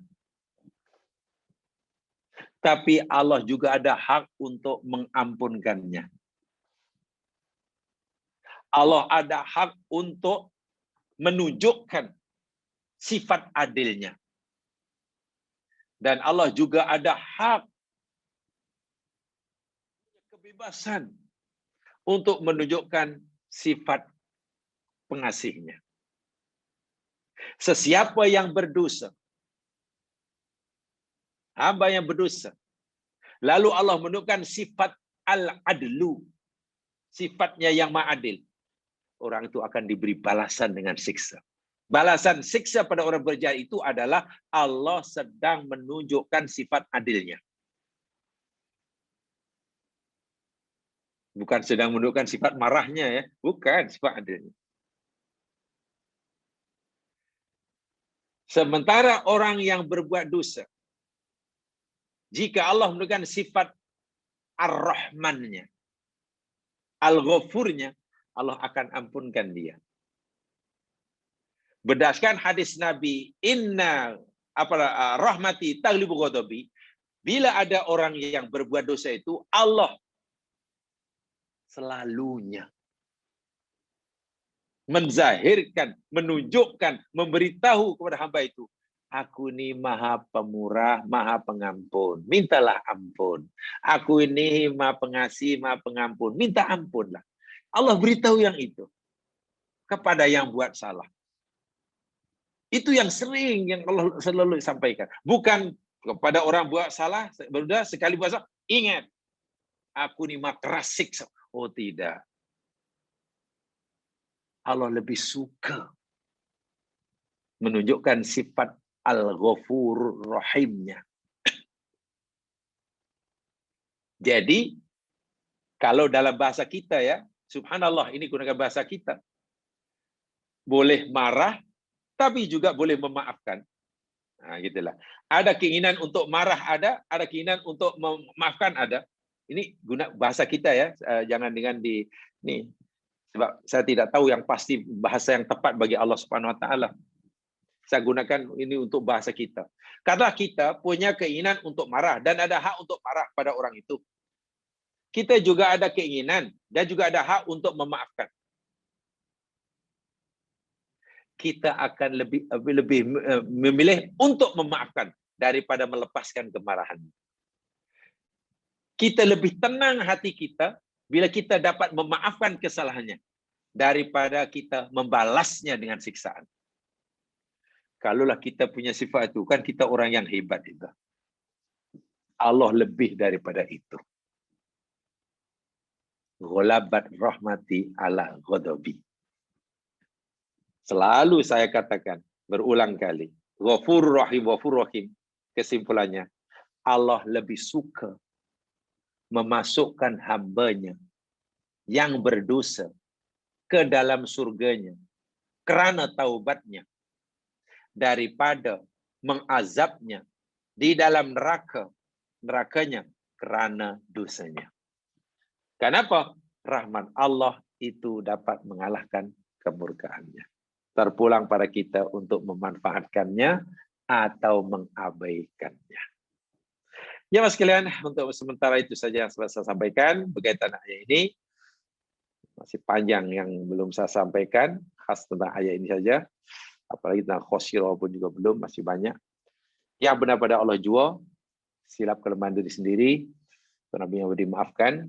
Tapi Allah juga ada hak untuk mengampunkannya. Allah ada hak untuk menunjukkan sifat adilnya. Dan Allah juga ada hak kebebasan untuk menunjukkan sifat pengasihnya. Sesiapa yang berdosa, hamba yang berdosa, lalu Allah menunjukkan sifat al-adlu, sifatnya yang ma'adil, orang itu akan diberi balasan dengan siksa. Balasan siksa pada orang berjahat itu adalah Allah sedang menunjukkan sifat adilnya. Bukan sedang menunjukkan sifat marahnya ya, bukan sifat adilnya. Sementara orang yang berbuat dosa, jika Allah menunjukkan sifat ar-Rahmannya, al-Ghafurnya, Allah akan ampunkan dia. Berdasarkan hadis Nabi, inna rahmati taghlibu ghadabi, bila ada orang yang berbuat dosa itu, Allah selalunya menzahirkan, menunjukkan, memberitahu kepada hamba itu, aku ini maha pemurah, maha pengampun, mintalah ampun. Aku ini maha pengasih, maha pengampun, minta ampunlah. Allah beritahu yang itu kepada yang buat salah. Itu yang sering yang Allah selalu sampaikan. Bukan kepada orang buat salah, sudah sekali buat salah, ingat, aku ini maha keras siksa. Oh tidak. Allah lebih suka menunjukkan sifat Al-Ghafur Rahimnya. Jadi, kalau dalam bahasa kita ya, subhanallah, ini gunakan bahasa kita. Boleh marah, tapi juga boleh memaafkan. Nah, gitulah. Ada keinginan untuk marah ada keinginan untuk memaafkan ada. Ini guna bahasa kita ya, jangan dengan di nih. Sebab saya tidak tahu yang pasti bahasa yang tepat bagi Allah Subhanahu Wa Taala. Saya gunakan ini untuk bahasa kita. Karena kita punya keinginan untuk marah dan ada hak untuk marah pada orang itu. Kita juga ada keinginan dan juga ada hak untuk memaafkan. Kita akan lebih memilih untuk memaafkan daripada melepaskan kemarahan. Kita lebih tenang hati kita bila kita dapat memaafkan kesalahannya daripada kita membalasnya dengan siksaan. Kalaulah kita punya sifat itu, kan kita orang yang hebat itu. Allah lebih daripada itu. Ghalabat rahmati ala ghadabi. Selalu saya katakan, berulang kali. Ghafur Rahim. Kesimpulannya, Allah lebih suka memasukkan hambanya yang berdosa ke dalam surganya kerana taubatnya daripada mengazabnya di dalam nerakanya kerana dosanya. Kenapa? Rahmat Allah itu dapat mengalahkan kemurkaannya. Terpulang pada kita untuk memanfaatkannya atau mengabaikannya. Ya mas sekalian, untuk sementara itu saja yang saya sampaikan berkaitan ayat ini. Masih panjang yang belum saya sampaikan, khas tentang ayat ini saja. Apalagi tentang khosiro pun juga belum, masih banyak. Yang benar pada Allah jua, silap kelemahan diri sendiri, Nabi yang dimaafkan.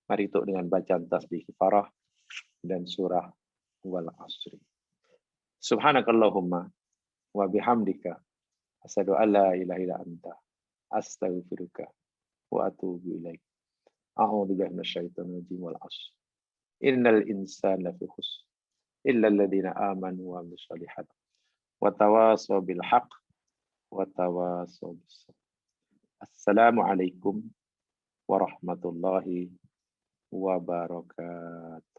Mari untuk dengan bacaan tasbih kifarah dan surah wal asri. Subhanakallahumma wa bihamdika asyhadu an la ilaha illa anta astaghfiruka wa atubu ilaik. A'udzu billahi minasyaitonir rajim wal 'ashr. Innal insana lafi khusr illa alladziina aamanu wa 'amilus shalihaat wa tawashaw bil haqq wa tawashaw bis sabr. Assalamu alaikum warahmatullahi wabarakatuh.